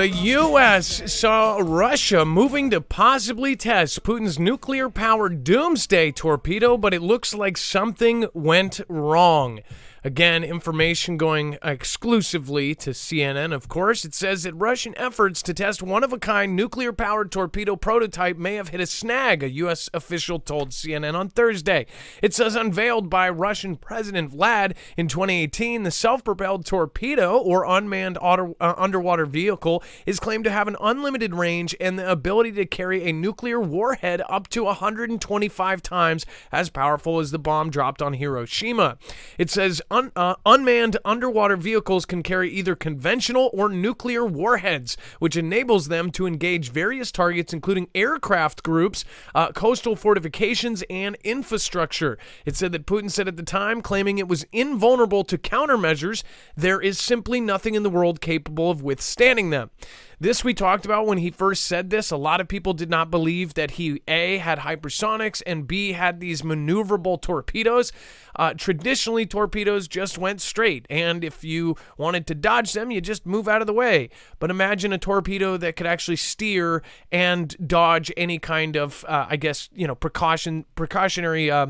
The U.S. saw Russia moving to possibly test Putin's nuclear-powered doomsday torpedo, but it looks like something went wrong. Again, information going exclusively to CNN, of course. It says that Russian efforts to test one-of-a-kind nuclear-powered torpedo prototype may have hit a snag, a U.S. official told CNN on Thursday. It says unveiled by Russian President Vlad in 2018, the self-propelled torpedo, or unmanned underwater vehicle, is claimed to have an unlimited range and the ability to carry a nuclear warhead up to 125 times as powerful as the bomb dropped on Hiroshima. It says unmanned underwater vehicles can carry either conventional or nuclear warheads, which enables them to engage various targets, including aircraft groups, coastal fortifications, and infrastructure. It said that Putin said at the time, claiming it was invulnerable to countermeasures, there is simply nothing in the world capable of withstanding them. This we talked about when he first said this. A lot of people did not believe that he, A, had hypersonics, and B, had these maneuverable torpedoes. Traditionally, torpedoes just went straight, and if you wanted to dodge them, you just move out of the way. But imagine a torpedo that could actually steer and dodge any kind of, precautionary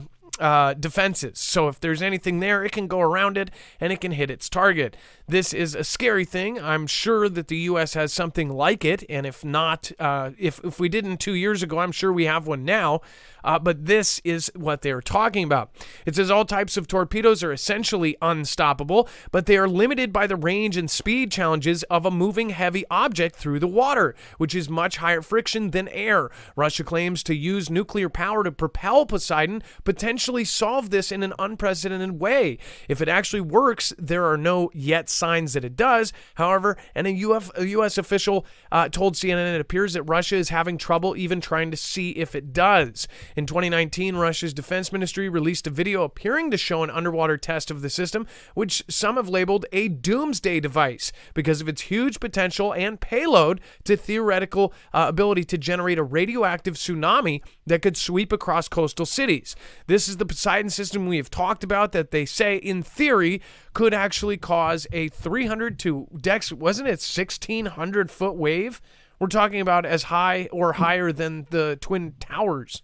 defenses. So if there's anything there, it can go around it and it can hit its target. This is a scary thing. I'm sure that the U.S. has something like it, and if not, if we didn't 2 years ago, I'm sure we have one now. But this is what they're talking about. It says all types of torpedoes are essentially unstoppable, but they are limited by the range and speed challenges of a moving heavy object through the water, which is much higher friction than air. Russia claims to use nuclear power to propel Poseidon, potentially solve this in an unprecedented way. If it actually works, there are no yet signs that it does. However, and a U.S. official told CNN it appears that Russia is having trouble even trying to see if it does. In 2019, Russia's defense ministry released a video appearing to show an underwater test of the system, which some have labeled a doomsday device because of its huge potential and payload to theoretical ability to generate a radioactive tsunami that could sweep across coastal cities. This is the Poseidon system we have talked about that they say, in theory, could actually cause a 300 to Dex, wasn't it 1,600 foot wave? We're talking about as high or higher than the Twin Towers.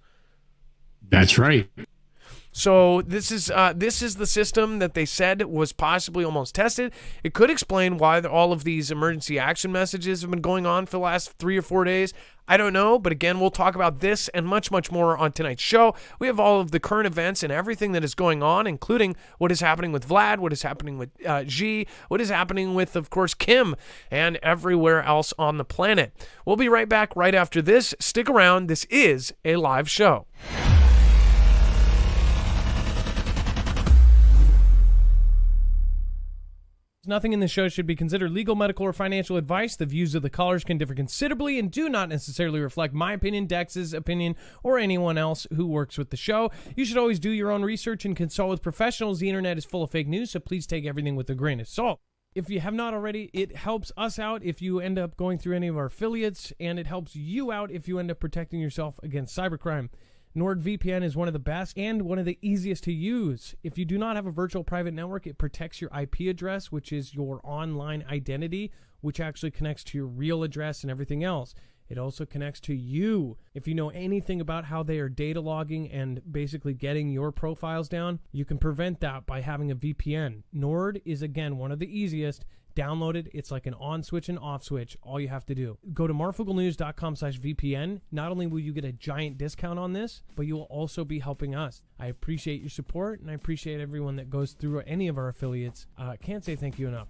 That's right. So this is the system that they said was possibly almost tested. It could explain why all of these emergency action messages have been going on for the last 3 or 4 days. I don't know, but again, we'll talk about this and much, much more on tonight's show. We have all of the current events and everything that is going on, including what is happening with Vlad, what is happening with Xi, what is happening with, of course, Kim, and everywhere else on the planet. We'll be right back right after this. Stick around. This is a live show. Nothing in this show should be considered legal, medical, or financial advice. The views of the callers can differ considerably and do not necessarily reflect my opinion, Dex's opinion, or anyone else who works with the show. You should always do your own research and consult with professionals. The internet is full of fake news, so please take everything with a grain of salt. If you have not already, it helps us out if you end up going through any of our affiliates, and it helps you out if you end up protecting yourself against cybercrime. NordVPN is one of the best and one of the easiest to use. If you do not have a virtual private network, it protects your IP address, which is your online identity, which actually connects to your real address and everything else. It also connects to you. If you know anything about how they are data logging and basically getting your profiles down, you can prevent that by having a VPN. Nord is, again, one of the easiest. Download it. It's like an on switch and off switch. All you have to do. Go to marfooglenews.com/VPN. Not only will you get a giant discount on this, but you will also be helping us. I appreciate your support, and I appreciate everyone that goes through any of our affiliates. Can't say thank you enough.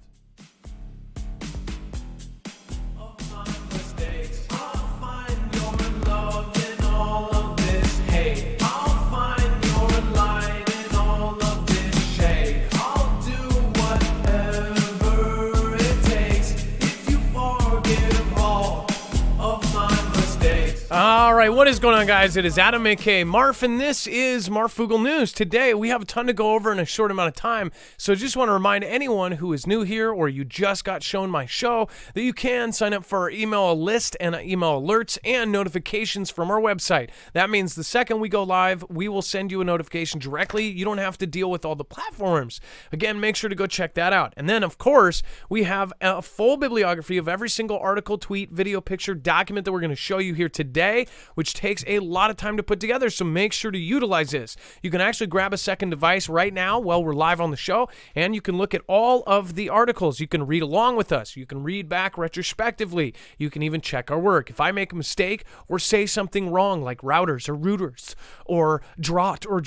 All All right, what is going on, guys? It is Adam, aka Marf, and this is Marfoogle News. Today, we have a ton to go over in a short amount of time, so just want to remind anyone who is new here or you just got shown my show that you can sign up for our email list and email alerts and notifications from our website. That means the second we go live, we will send you a notification directly. You don't have to deal with all the platforms. Again, make sure to go check that out. And then, of course, we have a full bibliography of every single article, tweet, video, picture, document that we're going to show you here today, which takes a lot of time to put together, so make sure to utilize this. You can actually grab a second device right now while we're live on the show, and you can look at all of the articles. You can read along with us. You can read back retrospectively. You can even check our work. If I make a mistake or say something wrong, like routers or rooters or drought or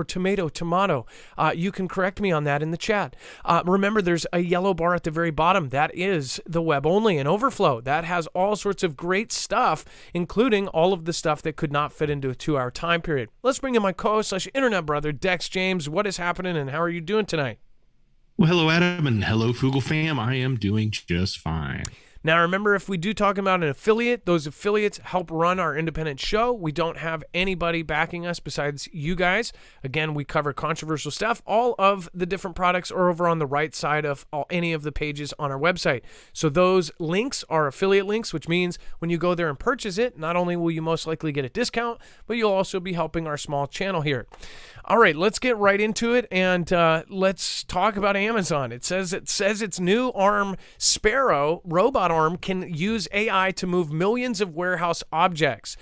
tomato, you can correct me on that in the chat. Remember, there's a yellow bar at the very bottom. That is the web only and overflow. That has all sorts of great stuff, including all of the stuff that could not fit into a 2-hour time period. Let's bring in my co-host/internet brother, Dex James. What is happening and how are you doing tonight? Well, hello, Adam, and hello, Foogle fam. I am doing just fine. Now, remember, if we do talk about an affiliate, those affiliates help run our independent show. We don't have anybody backing us besides you guys. Again, we cover controversial stuff. All of the different products are over on the right side of any of the pages on our website. So those links are affiliate links, which means when you go there and purchase it, not only will you most likely get a discount, but you'll also be helping our small channel here. All right, let's get right into it, and let's talk about Amazon. It says its new arm, Sparrow, robot arm, can use AI to move millions of warehouse objects.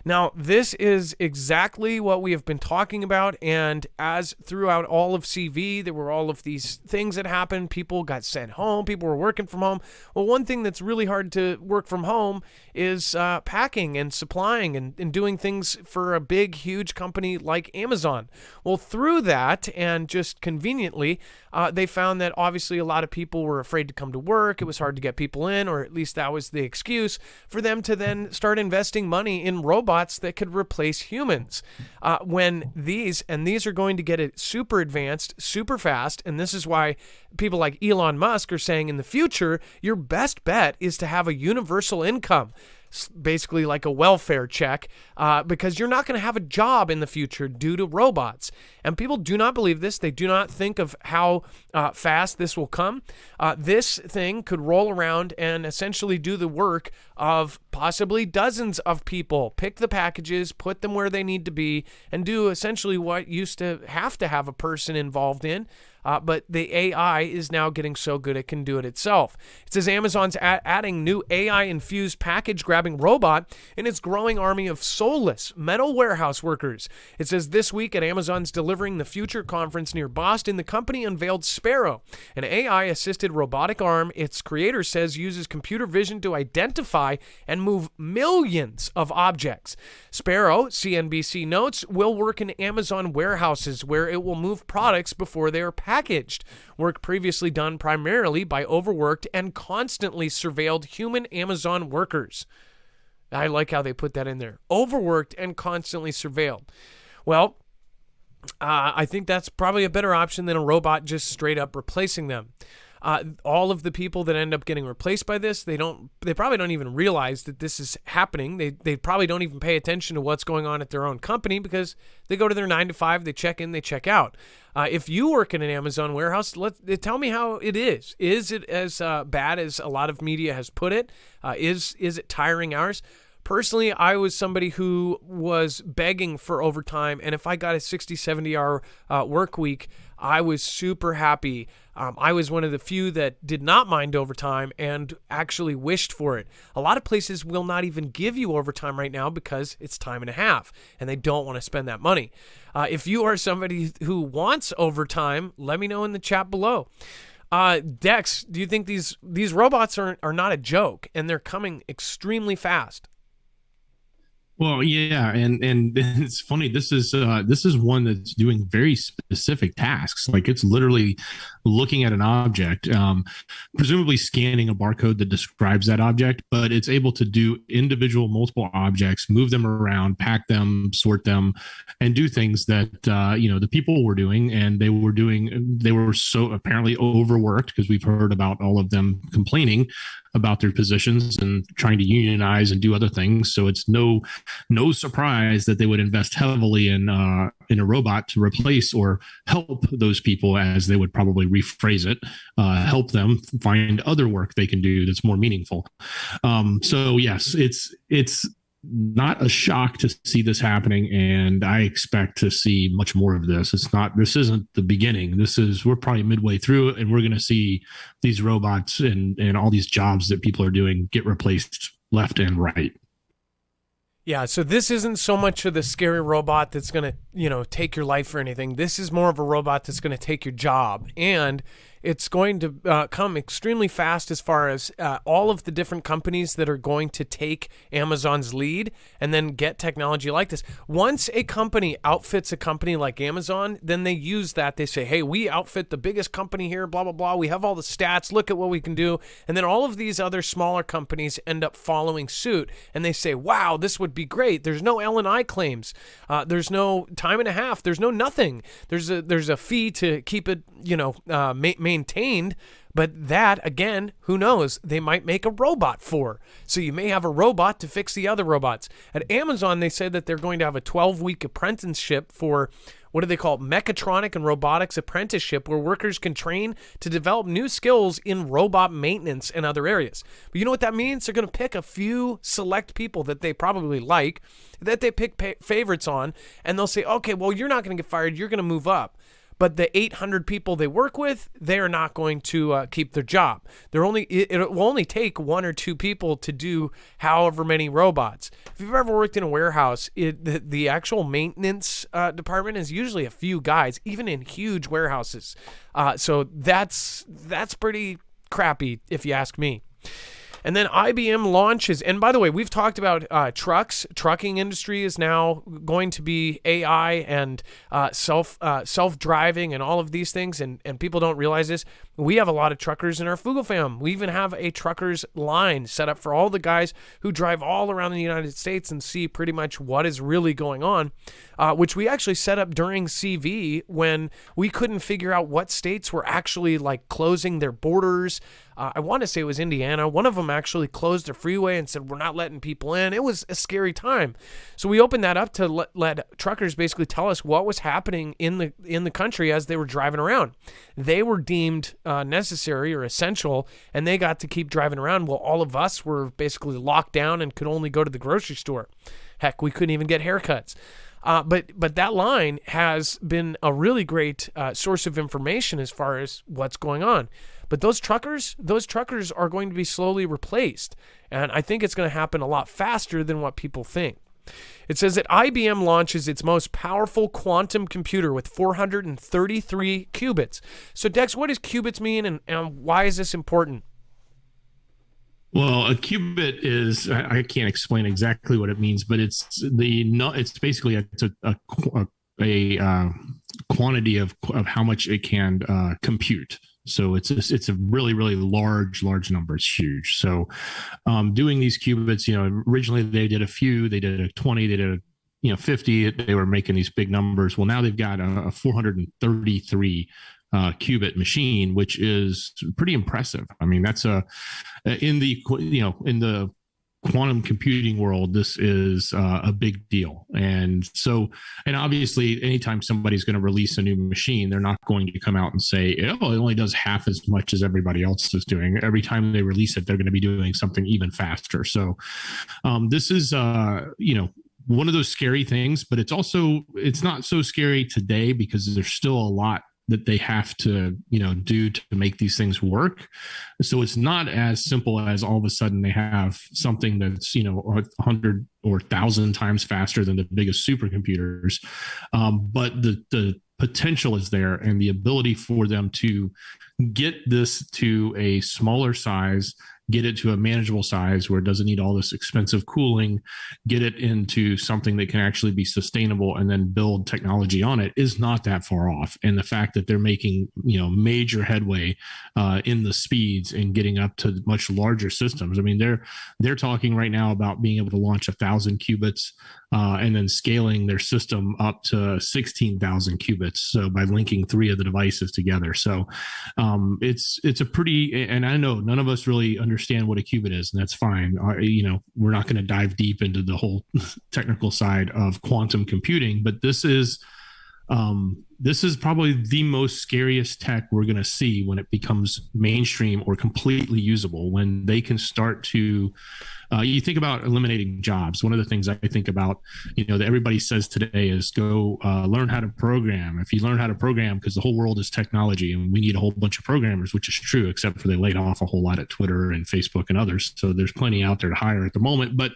Now, this is exactly what we have been talking about, and as throughout all of CV, there were all of these things that happened. People got sent home. People were working from home. Well, one thing that's really hard to work from home is packing and supplying and doing things for a big, huge company like Amazon. Well, through that, and just conveniently, they found that obviously a lot of people were afraid to come to work. It was hard to get people in, or at least that was the excuse for them to then start investing money in robots that could replace humans. When these are going to get it super advanced, super fast, and this is why people like Elon Musk are saying in the future, your best bet is to have a universal income. Basically like a welfare check, because you're not going to have a job in the future due to robots. And people do not believe this. They do not think of how fast this will come. This thing could roll around and essentially do the work of possibly dozens of people. Pick the packages, put them where they need to be, and do essentially what used to have a person involved in. But the AI is now getting so good it can do it itself. It says Amazon's adding new AI-infused package-grabbing robot in its growing army of soulless metal warehouse workers. It says this week at Amazon's Delivering the Future conference near Boston, the company unveiled Sparrow, an AI-assisted robotic arm its creator says uses computer vision to identify and move millions of objects. Sparrow, CNBC notes, will work in Amazon warehouses where it will move products before they are packaged, work previously done primarily by overworked and constantly surveilled human Amazon workers. I like how they put that in there. Overworked and constantly surveilled. Well, I think that's probably a better option than a robot just straight up replacing them. All of the people that end up getting replaced by this, they probably don't even realize that this is happening. They probably don't even pay attention to what's going on at their own company because they go to their 9 to 5, they check in, they check out. If you work in an Amazon warehouse, tell me how it is. Is it as bad as a lot of media has put it? Is it tiring hours? Personally, I was somebody who was begging for overtime, and if I got a 60, 70-hour work week, I was super happy. I was one of the few that did not mind overtime and actually wished for it. A lot of places will not even give you overtime right now because it's time and a half, and they don't want to spend that money. If you are somebody who wants overtime, let me know in the chat below. Dex, do you think these robots are not a joke, and they're coming extremely fast? Well, yeah, and it's funny. This is one that's doing very specific tasks. Like it's literally looking at an object, presumably scanning a barcode that describes that object, but it's able to do individual multiple objects, move them around, pack them, sort them, and do things that the people were doing, and they were so apparently overworked because we've heard about all of them complaining about their positions and trying to unionize and do other things. So it's no surprise that they would invest heavily in a robot to replace or help those people, as they would probably rephrase it, help them find other work they can do that's more meaningful. So yes, it's not a shock to see this happening, and I expect to see much more of this. This isn't the beginning. We're probably midway through it, and we're going to see these robots and all these jobs that people are doing get replaced left and right. Yeah, so this isn't so much of the scary robot that's going to, take your life or anything. This is more of a robot that's going to take your job. And it's going to come extremely fast as far as all of the different companies that are going to take Amazon's lead and then get technology like this. Once a company outfits a company like Amazon, then they use that. They say, hey, we outfit the biggest company here, blah, blah, blah. We have all the stats. Look at what we can do. And then all of these other smaller companies end up following suit. And they say, wow, this would be great. There's no L&I claims. There's no time and a half. There's no nothing. There's a fee to keep it, maintained, but that, again, who knows, they might make a robot for. So you may have a robot to fix the other robots. At Amazon, they say that they're going to have a 12-week apprenticeship for, what do they call it, mechatronic and robotics apprenticeship, where workers can train to develop new skills in robot maintenance and other areas. But you know what that means? They're going to pick a few select people that they probably like, that they pick favorites on, and they'll say, okay, well, you're not going to get fired, you're going to move up. But the 800 people they work with, they're not going to keep their job. It will only take one or two people to do however many robots. If you've ever worked in a warehouse, the actual maintenance department is usually a few guys, even in huge warehouses. So that's pretty crappy, if you ask me. And then IBM launches, and by the way, we've talked about trucks. Trucking industry is now going to be AI and self-driving and all of these things, and people don't realize this. We have a lot of truckers in our Fugel fam. We even have a truckers line set up for all the guys who drive all around the United States and see pretty much what is really going on, which we actually set up during CV when we couldn't figure out what states were actually like closing their borders. I want to say it was Indiana. One of them actually closed the freeway and said, we're not letting people in. It was a scary time. So we opened that up to let truckers basically tell us what was happening in the country as they were driving around. They were deemed necessary or essential, and they got to keep driving around while all of us were basically locked down and could only go to the grocery store. Heck, we couldn't even get haircuts. But that line has been a really great source of information as far as what's going on. But those truckers are going to be slowly replaced. And I think it's going to happen a lot faster than what people think. It says that IBM launches its most powerful quantum computer with 433 qubits. So Dex, what does qubits mean and why is this important? Well, a qubit is, I can't explain exactly what it means, but it's basically a quantity of how much it can compute. So it's a really, really large number. It's huge. So doing these qubits, originally they did a few, they did a 20, they did a 50, they were making these big numbers. Well, now they've got a 433 qubit machine, which is pretty impressive. I mean, that's in the quantum computing world, this is a big deal. And obviously anytime somebody's going to release a new machine, they're not going to come out and say, oh, it only does half as much as everybody else is doing. Every time they release it, they're going to be doing something even faster. So this is, one of those scary things, but it's not so scary today because there's still a lot that they have to, do to make these things work. So it's not as simple as all of a sudden they have something that's, 100 or 1,000 times faster than the biggest supercomputers. But the potential is there, and the ability for them to get this to a smaller size, get it to a manageable size where it doesn't need all this expensive cooling, get it into something that can actually be sustainable, and then build technology on it is not that far off. And the fact that they're making, major headway in the speeds and getting up to much larger systems. I mean, they're talking right now about being able to launch 1,000 qubits and then scaling their system up to 16,000 qubits. So by linking 3 of the devices together. So it's a pretty, and I know none of us really understand understand what a qubit is, and that's fine. We're not going to dive deep into the whole technical side of quantum computing, but this is probably the most scariest tech we're going to see when it becomes mainstream or completely usable, when they can start to you think about eliminating jobs. One of the things I think about, that everybody says today is go learn how to program. If you learn how to program, because the whole world is technology and we need a whole bunch of programmers, which is true, except for they laid off a whole lot at Twitter and Facebook and others. So there's plenty out there to hire at the moment. But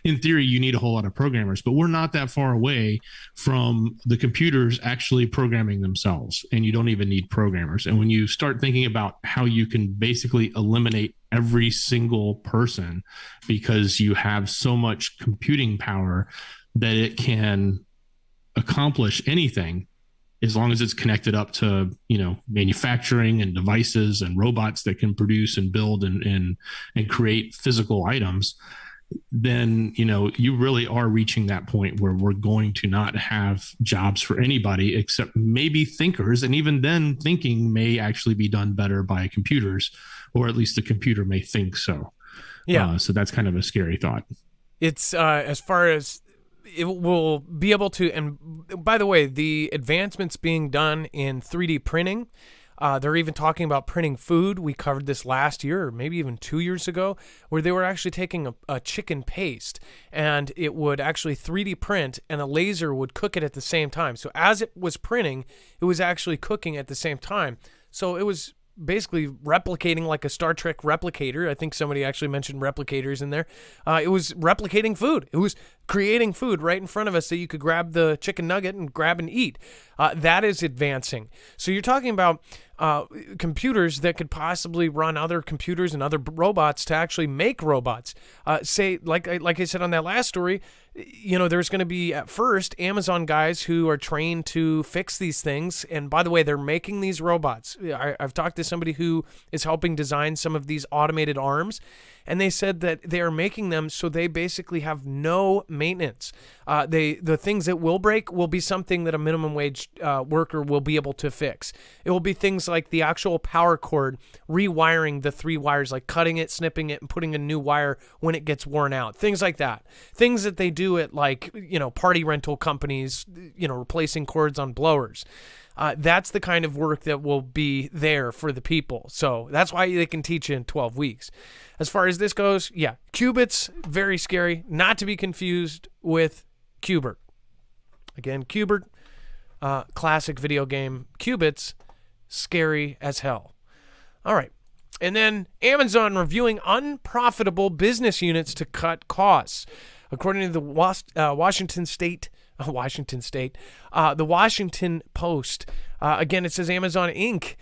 in theory, you need a whole lot of programmers. But we're not that far away from the computers actually programming themselves, and you don't even need programmers. And when you start thinking about how you can basically eliminate every single person because you have so much computing power that it can accomplish anything as long as it's connected up to, manufacturing and devices and robots that can produce and build and create physical items, then, you really are reaching that point where we're going to not have jobs for anybody except maybe thinkers. And even then, thinking may actually be done better by computers, or at least the computer may think so. Yeah. So that's kind of a scary thought. It's as far as it will be able to, and by the way, the advancements being done in 3D printing, they're even talking about printing food. We covered this last year, or maybe even 2 years ago, where they were actually taking a chicken paste and it would actually 3D print, and a laser would cook it at the same time. So as it was printing, it was actually cooking at the same time. So it was basically replicating like a Star Trek replicator. I think somebody actually mentioned replicators in there. It was replicating food. It was creating food right in front of us that you could grab the chicken nugget and grab and eat. That is advancing. So you're talking about computers that could possibly run other computers and other robots to actually make robots. Say, like I said on that last story, there's going to be at first Amazon guys who are trained to fix these things. And by the way, they're making these robots. I've talked to somebody who is helping design some of these automated arms, and they said that they are making them so they basically have no maintenance. The things that will break will be something that a minimum wage worker will be able to fix. It will be things like the actual power cord, rewiring the 3 wires, like cutting it, snipping it, and putting a new wire when it gets worn out. Things like that. Things that they do at party rental companies, replacing cords on blowers. That's the kind of work that will be there for the people. So that's why they can teach you in 12 weeks. As far as this goes, yeah, qubits, very scary, not to be confused with Qbert. Again, Qbert, classic video game. Qubits, scary as hell. All right. And then Amazon reviewing unprofitable business units to cut costs. According to the Washington Post, again, it says Amazon Inc.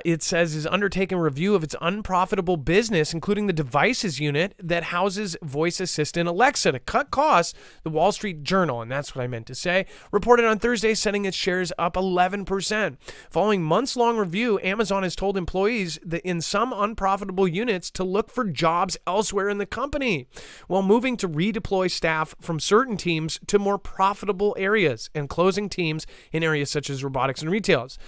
It says is undertaking review of its unprofitable business, including the devices unit that houses voice assistant Alexa to cut costs. The Wall Street Journal, and that's what I meant to say, reported on Thursday, setting its shares up 11%. Following months-long review, Amazon has told employees that in some unprofitable units to look for jobs elsewhere in the company, while moving to redeploy staff from certain teams to more profitable areas and closing teams in areas such as robotics and retails.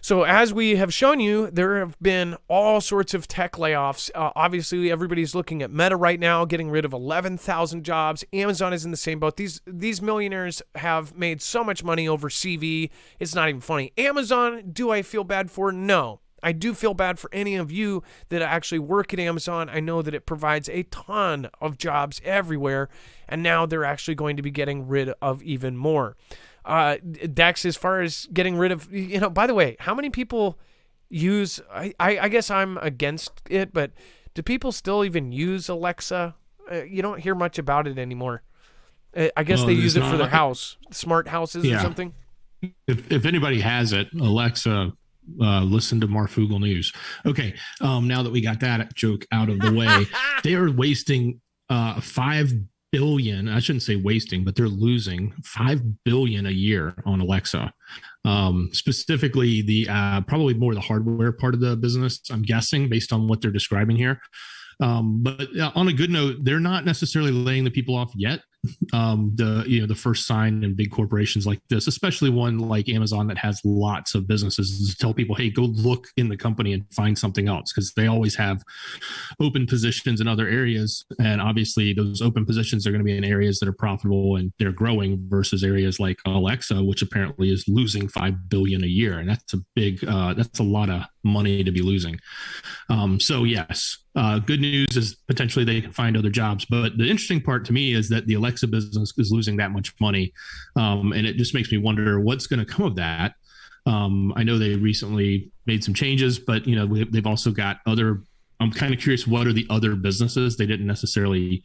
So as we have shown you, there have been all sorts of tech layoffs. Obviously, everybody's looking at Meta right now, getting rid of 11,000 jobs. Amazon is in the same boat. These millionaires have made so much money over CV. It's not even funny. Amazon, do I feel bad for? No. I do feel bad for any of you that actually work at Amazon. I know that it provides a ton of jobs everywhere, and now they're actually going to be getting rid of even more. Dex, as far as getting rid of, by the way, how many people use, I guess I'm against it, but do people still even use Alexa? You don't hear much about it anymore. I guess they use it for their house, smart houses or something. If anybody has it, Alexa, listen to Marfoogle News. Okay, now that we got that joke out of the way, they are wasting $5 billion. I shouldn't say wasting, but they're losing $5 billion a year on Alexa. Specifically, the probably more the hardware part of the business, I'm guessing, based on what they're describing here. But on a good note, they're not necessarily laying the people off yet. The first sign in big corporations like this, especially one like Amazon that has lots of businesses, is to tell people, hey, go look in the company and find something else, because they always have open positions in other areas, and obviously those open positions are going to be in areas that are profitable and they're growing, versus areas like Alexa, which apparently is losing $5 billion a year, and that's a lot of money to be losing. So yes, good news is potentially they can find other jobs. But the interesting part to me is that the Alexa business is losing that much money. And it just makes me wonder what's going to come of that. I know they recently made some changes, but they've also got other. I'm kind of curious, what are the other businesses? They didn't necessarily,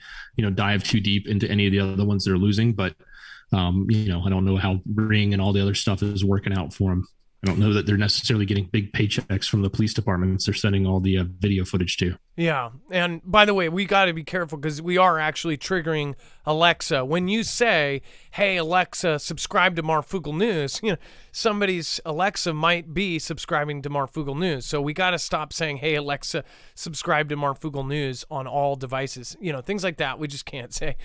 dive too deep into any of the other ones they're losing, but I don't know how Ring and all the other stuff is working out for them. I don't know that they're necessarily getting big paychecks from the police departments they're sending all the video footage to. Yeah. And by the way, we got to be careful because we are actually triggering Alexa. When you say, hey, Alexa, subscribe to Marfoogle News, somebody's Alexa might be subscribing to Marfoogle News. So we got to stop saying, hey, Alexa, subscribe to Marfoogle News on all devices. Things like that we just can't say.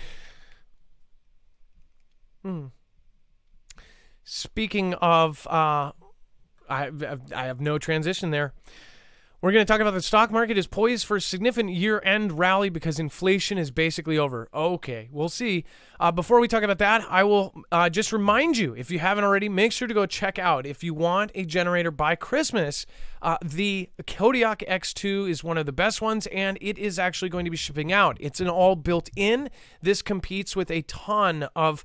Speaking of... I have no transition there. We're going to talk about the stock market is poised for a significant year-end rally because inflation is basically over. Okay, we'll see. Before we talk about that, I will just remind you, if you haven't already, make sure to go check out. If you want a generator by Christmas, the Kodiak X2 is one of the best ones, and it is actually going to be shipping out. It's an all built-in. This competes with a ton of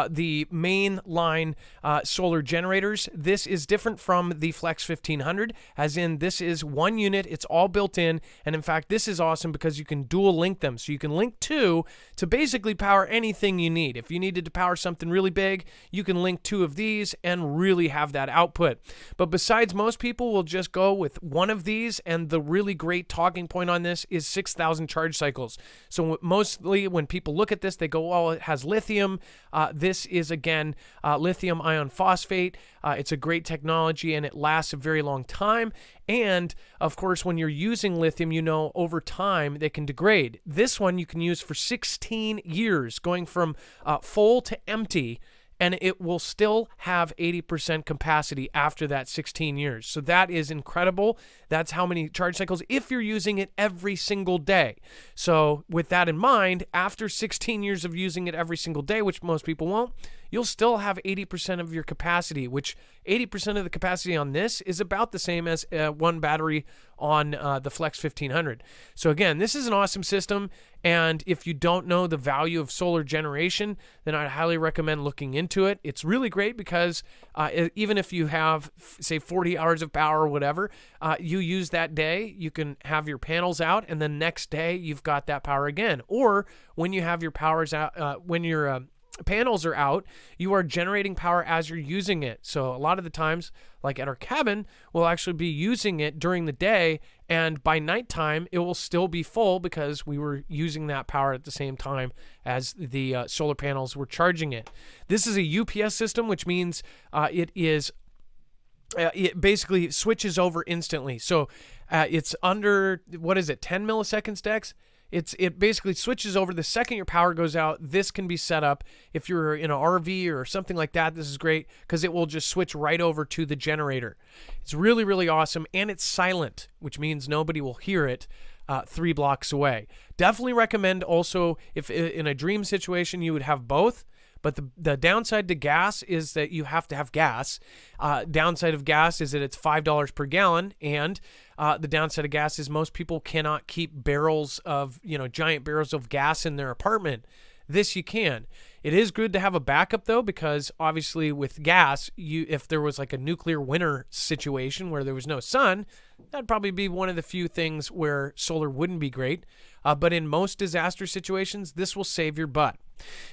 the main line solar generators. This is different from the Flex 1500, as in this is one unit. It's all built in, and in fact, this is awesome because you can dual link them. So you can link two to basically power anything you need. If you needed to power something really big, you can link two of these and really have that output. But besides, most people will just go with one of these, and the really great talking point on this is 6,000 charge cycles. So mostly when people look at this, they go, well, it has lithium. This is, again, lithium iron phosphate. It's a great technology, and it lasts a very long time. And, of course, when you're using lithium, over time they can degrade. This one you can use for 16 years, going from full to empty, and it will still have 80% capacity after that 16 years. So that is incredible. That's how many charge cycles if you're using it every single day. So with that in mind, after 16 years of using it every single day, which most people won't, you'll still have 80% of your capacity, which 80% of the capacity on this is about the same as one battery on the Flex 1500. So again, this is an awesome system, and if you don't know the value of solar generation, then I'd highly recommend looking into it. It's really great because even if you have, say, 40 hours of power or whatever, you use that day, you can have your panels out, and the next day you've got that power again. Or when you have your powers out, when your panels are out, you are generating power as you're using it. So a lot of the times, like at our cabin, we'll actually be using it during the day, and by nighttime it will still be full because we were using that power at the same time as the solar panels were charging it. This is a UPS system, which means it basically switches over instantly. So it's under, 10 milliseconds, Dex? It basically switches over the second your power goes out. This can be set up if you're in an RV or something like that. This is great because it will just switch right over to the generator. It's really, really awesome, and it's silent, which means nobody will hear it 3 blocks away. Definitely recommend also, if in a dream situation, you would have both. But the downside to gas is that you have to have gas. Downside of gas is that it's $5 per gallon, and the downside of gas is most people cannot keep barrels of, giant barrels of gas in their apartment. This you can. It is good to have a backup though, because obviously with gas, if there was like a nuclear winter situation where there was no sun, that'd probably be one of the few things where solar wouldn't be great. But in most disaster situations, this will save your butt.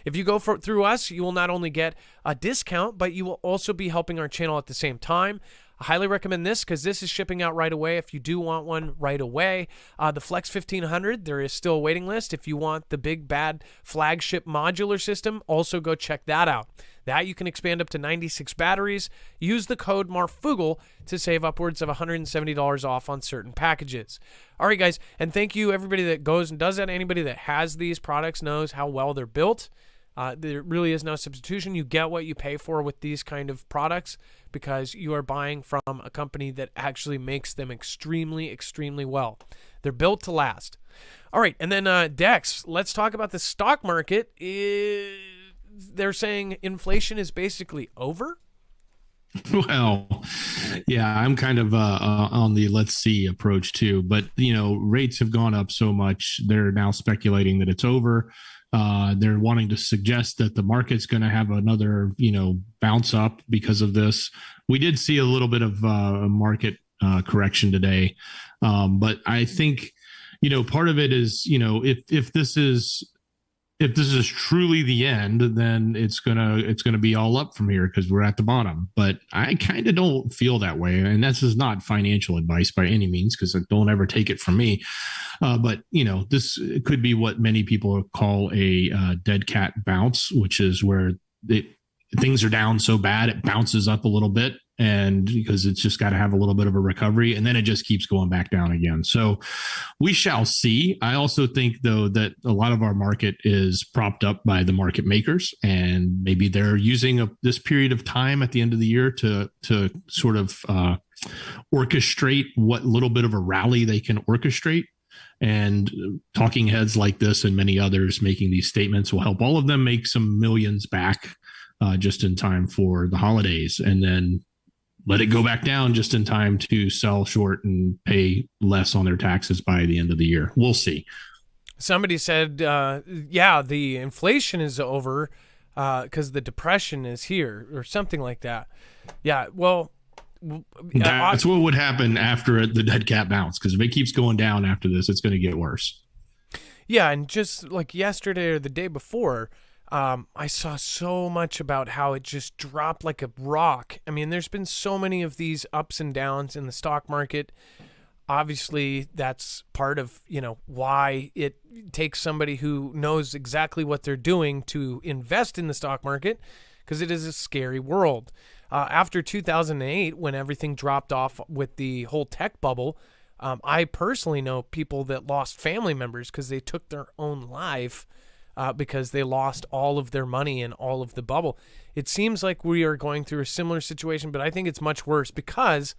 If you go through us, you will not only get a discount, but you will also be helping our channel at the same time. I highly recommend this because this is shipping out right away if you do want one right away. The Flex 1500, there is still a waiting list. If you want the big bad flagship modular system, also go check that out. That you can expand up to 96 batteries. Use the code Marfoogle to save upwards of $170 off on certain packages. All right, guys, and thank you everybody that goes and does that. Anybody that has these products knows how well they're built. There really is no substitution. You get what you pay for with these kind of products because you are buying from a company that actually makes them extremely, extremely well. They're built to last. All right, and then Dex, let's talk about the stock market. They're saying inflation is basically over? Well, yeah, I'm kind of on the let's see approach too. But, rates have gone up so much. They're now speculating that it's over. They're wanting to suggest that the market's going to have another, bounce up because of this. We did see a little bit of a market correction today. But I think, part of it is, if this is truly the end, then it's gonna be all up from here because we're at the bottom. But I kind of don't feel that way, and this is not financial advice by any means because don't ever take it from me. But this could be what many people call a dead cat bounce, which is where things are down so bad it bounces up a little bit, and because it's just got to have a little bit of a recovery, and then it just keeps going back down again. So we shall see. I also think, though, that a lot of our market is propped up by the market makers, and maybe they're using this period of time at the end of the year to sort of orchestrate what little bit of a rally they can orchestrate. And talking heads like this and many others making these statements will help all of them make some millions back just in time for the holidays, and then let it go back down just in time to sell short and pay less on their taxes by the end of the year. We'll see. Somebody said, the inflation is over because the depression is here or something like that. Yeah, well, that's what would happen after the dead cat bounce, because if it keeps going down after this, it's going to get worse. Yeah, and just like yesterday or the day before, I saw so much about how it just dropped like a rock. I mean, there's been so many of these ups and downs in the stock market. Obviously, that's part of, why it takes somebody who knows exactly what they're doing to invest in the stock market, because it is a scary world. After 2008, when everything dropped off with the whole tech bubble, I personally know people that lost family members because they took their own life because they lost all of their money in all of the bubble. It seems like we are going through a similar situation, but I think it's much worse because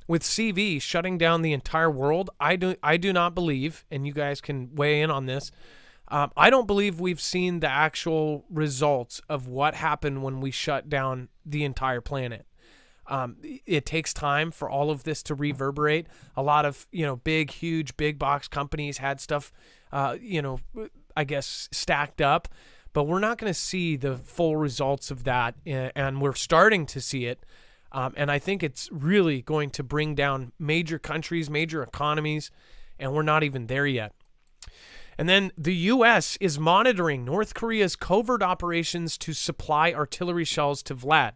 with CV shutting down the entire world, I do not believe, and you guys can weigh in on this, I don't believe we've seen the actual results of what happened when we shut down the entire planet. It takes time for all of this to reverberate. A lot of, huge big box companies had stuff, I guess, stacked up, but we're not going to see the full results of that. And we're starting to see it. And I think it's really going to bring down major countries, major economies, and we're not even there yet. And then the U.S. is monitoring North Korea's covert operations to supply artillery shells to Vlad,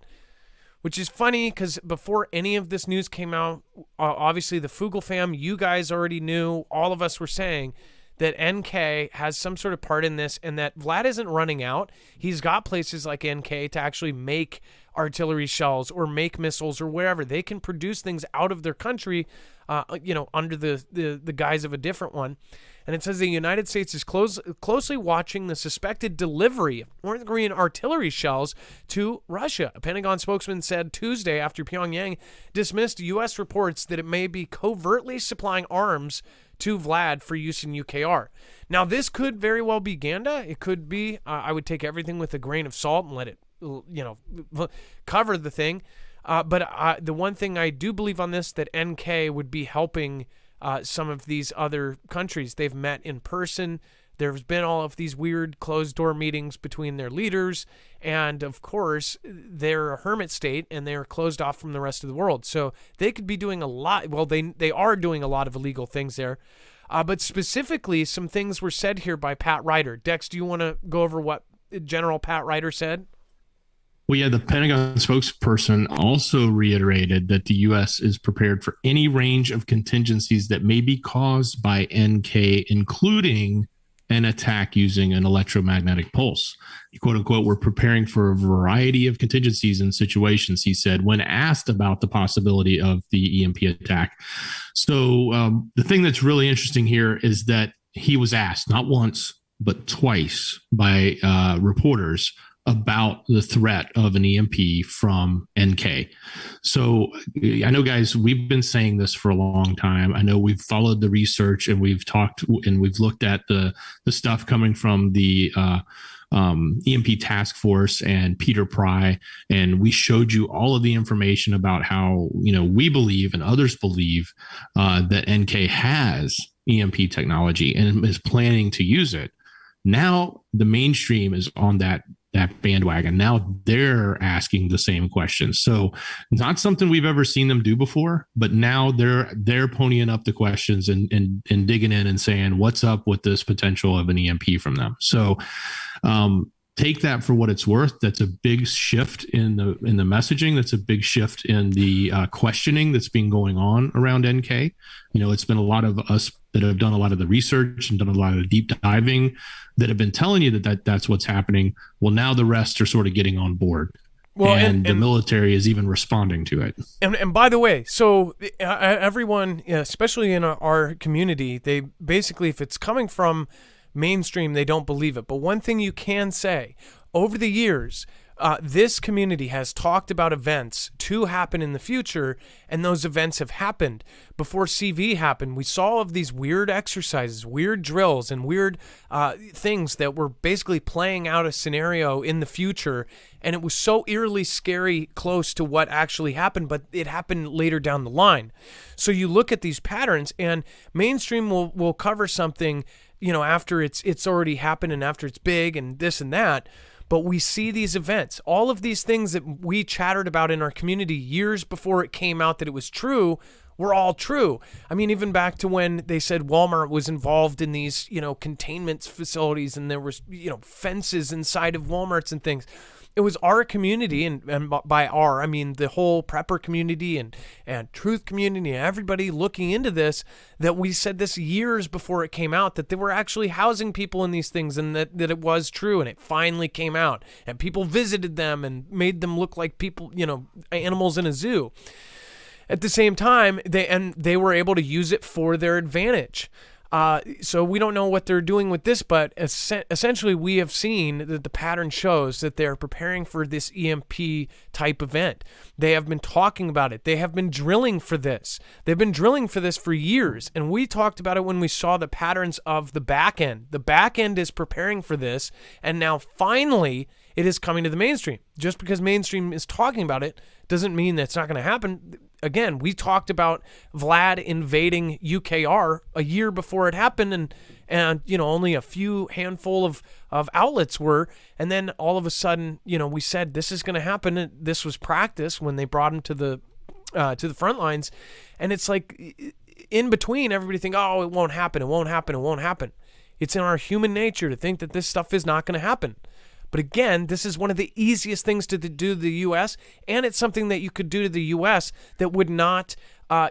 which is funny because before any of this news came out, obviously the Fugel fam, you guys already knew, all of us were saying that NK has some sort of part in this and that Vlad isn't running out. He's got places like NK to actually make artillery shells or make missiles or wherever. They can produce things out of their country, under the guise of a different one. And it says the United States is closely watching the suspected delivery of North Korean artillery shells to Russia. A Pentagon spokesman said Tuesday after Pyongyang dismissed U.S. reports that it may be covertly supplying arms to Vlad for use in UKR. Now, this could very well be Ganda. It could be. I would take everything with a grain of salt and let it, cover the thing. But the one thing I do believe on this, that NK would be helping some of these other countries. They've met in person. There's been all of these weird closed-door meetings between their leaders. And, of course, they're a hermit state, and they are closed off from the rest of the world. So they could be doing a lot. Well, they are doing a lot of illegal things there. But specifically, some things were said here by Pat Ryder. Dex, do you want to go over what General Pat Ryder said? Well, yeah, the Pentagon spokesperson also reiterated that the U.S. is prepared for any range of contingencies that may be caused by NK, including an attack using an electromagnetic pulse. Quote unquote, we're preparing for a variety of contingencies and situations, he said, when asked about the possibility of the EMP attack. So the thing that's really interesting here is that he was asked not once, but twice by reporters about the threat of an EMP from NK. So I know, guys, we've been saying this for a long time. I know we've followed the research and we've talked and we've looked at the stuff coming from the EMP task force and Peter Pry, and we showed you all of the information about how, we believe and others believe that NK has EMP technology and is planning to use it. Now the mainstream is on that bandwagon. Now they're asking the same questions. So not something we've ever seen them do before, but now they're ponying up the questions and digging in and saying, what's up with this potential of an EMP from them? So take that for what it's worth. That's a big shift in the messaging. That's a big shift in the questioning that's been going on around NK. It's been a lot of us that have done a lot of the research and done a lot of the deep diving that have been telling you that's what's happening. Well, now the rest are sort of getting on board. Well, and the military is even responding to it. And by the way, so everyone, especially in our community, they basically, if it's coming from mainstream, they don't believe it. But one thing you can say, over the years, this community has talked about events to happen in the future, and those events have happened. Before CV happened, we saw all of these weird exercises, weird drills, and weird things that were basically playing out a scenario in the future, and it was so eerily scary close to what actually happened, but it happened later down the line. So you look at these patterns, and mainstream will cover something, after it's already happened and after it's big and this and that. But we see these events, all of these things that we chattered about in our community years before it came out that it was true, were all true. I mean, even back to when they said Walmart was involved in these, containment facilities, and there was, fences inside of Walmarts and things. It was our community, and by our, I mean the whole prepper community and truth community and everybody looking into this, that we said this years before it came out, that they were actually housing people in these things, and that it was true, and it finally came out. And people visited them and made them look like people, animals in a zoo. At the same time, they were able to use it for their advantage. So we don't know what they're doing with this, but essentially we have seen that the pattern shows that they're preparing for this EMP type event. They have been talking about it. They have been drilling for this. They've been drilling for this for years, and we talked about it when we saw the patterns of the back end. The back end is preparing for this, and now finally it is coming to the mainstream. Just because mainstream is talking about it doesn't mean that it's not going to happen. Again, we talked about Vlad invading UKR a year before it happened, and only a few handful of outlets were, and then all of a sudden, we said this is going to happen, and this was practice when they brought him to the front lines, and it's like in between, everybody think, oh, it won't happen, it won't happen, it won't happen. It's in our human nature to think that this stuff is not going to happen. But again, this is one of the easiest things to do to the U.S., and it's something that you could do to the U.S. that would not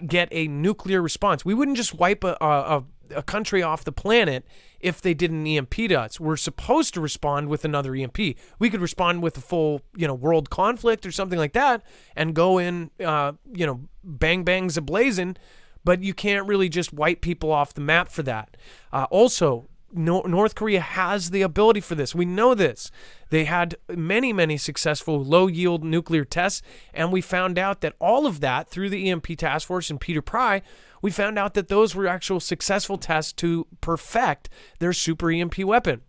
get a nuclear response. We wouldn't just wipe a country off the planet if they did an EMP to us. We're supposed to respond with another EMP. We could respond with a full, world conflict or something like that and go in, bang bangs ablazing, but you can't really just wipe people off the map for that. Also, North Korea has the ability for this. We know this. They had many, many successful low-yield nuclear tests, and we found out that all of that, through the EMP task force and Peter Pry, we found out that those were actual successful tests to perfect their super EMP weapon.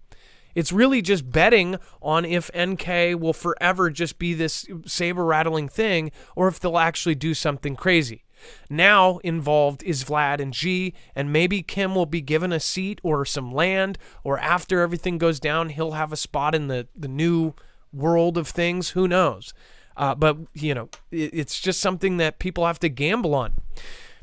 It's really just betting on if NK will forever just be this saber-rattling thing, or if they'll actually do something crazy. Now involved is Vlad and Xi, and maybe Kim will be given a seat or some land, or after everything goes down, he'll have a spot in the new world of things. Who knows? But, it's just something that people have to gamble on.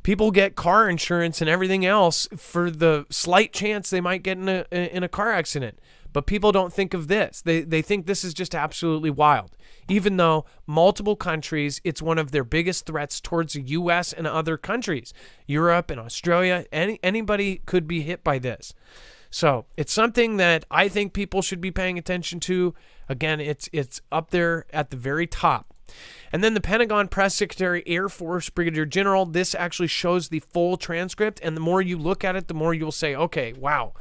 People get car insurance and everything else for the slight chance they might get in a car accident. But people don't think of this. They think this is just absolutely wild. Even though multiple countries, it's one of their biggest threats towards the U.S. and other countries. Europe and Australia, anybody could be hit by this. So it's something that I think people should be paying attention to. Again, it's up there at the very top. And then the Pentagon Press Secretary, Air Force Brigadier General, this actually shows the full transcript. And the more you look at it, the more you'll say, okay, wow.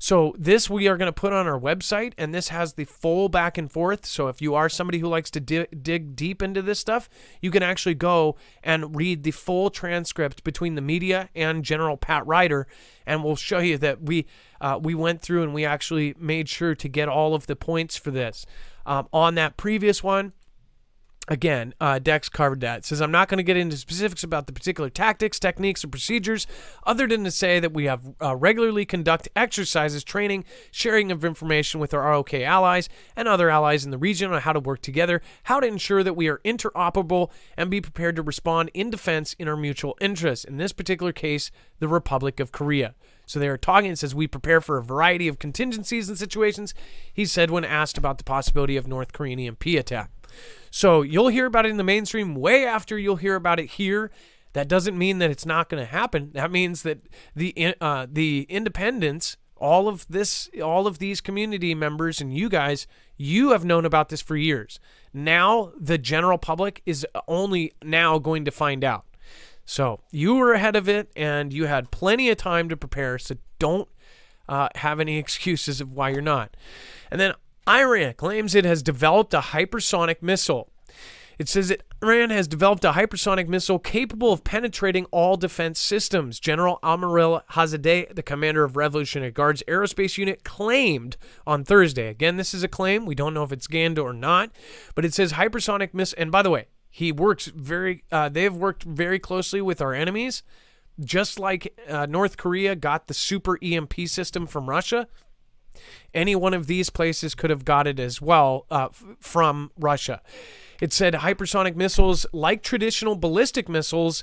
So this we are going to put on our website, and this has the full back and forth. So if you are somebody who likes to dig deep into this stuff, you can actually go and read the full transcript between the media and General Pat Ryder, and we'll show you that we went through and we actually made sure to get all of the points for this. On that previous one, again, Dex covered that. It says, I'm not going to get into specifics about the particular tactics, techniques, or procedures, other than to say that we have regularly conduct exercises, training, sharing of information with our ROK allies and other allies in the region on how to work together, how to ensure that we are interoperable, and be prepared to respond in defense in our mutual interests. In this particular case, the Republic of Korea. So they are talking, and says, we prepare for a variety of contingencies and situations, he said when asked about the possibility of North Korean EMP attack. So you'll hear about it in the mainstream way after you'll hear about it here. That doesn't mean that it's not going to happen. That means that the independents, all of these community members and you guys, you have known about this for years. Now the general public is only now going to find out. So you were ahead of it, and you had plenty of time to prepare, so don't have any excuses of why you're not. And then Iran claims it has developed a hypersonic missile. It says that Iran has developed a hypersonic missile capable of penetrating all defense systems. General Amaril Hazadeh, the commander of Revolutionary Guard's aerospace unit, claimed on Thursday. Again, this is a claim. We don't know if it's scanned or not, but it says hypersonic missile. And by the way, they have worked very closely with our enemies, just like North Korea got the super EMP system from Russia. Any one of these places could have got it as well from Russia. It said hypersonic missiles, like traditional ballistic missiles,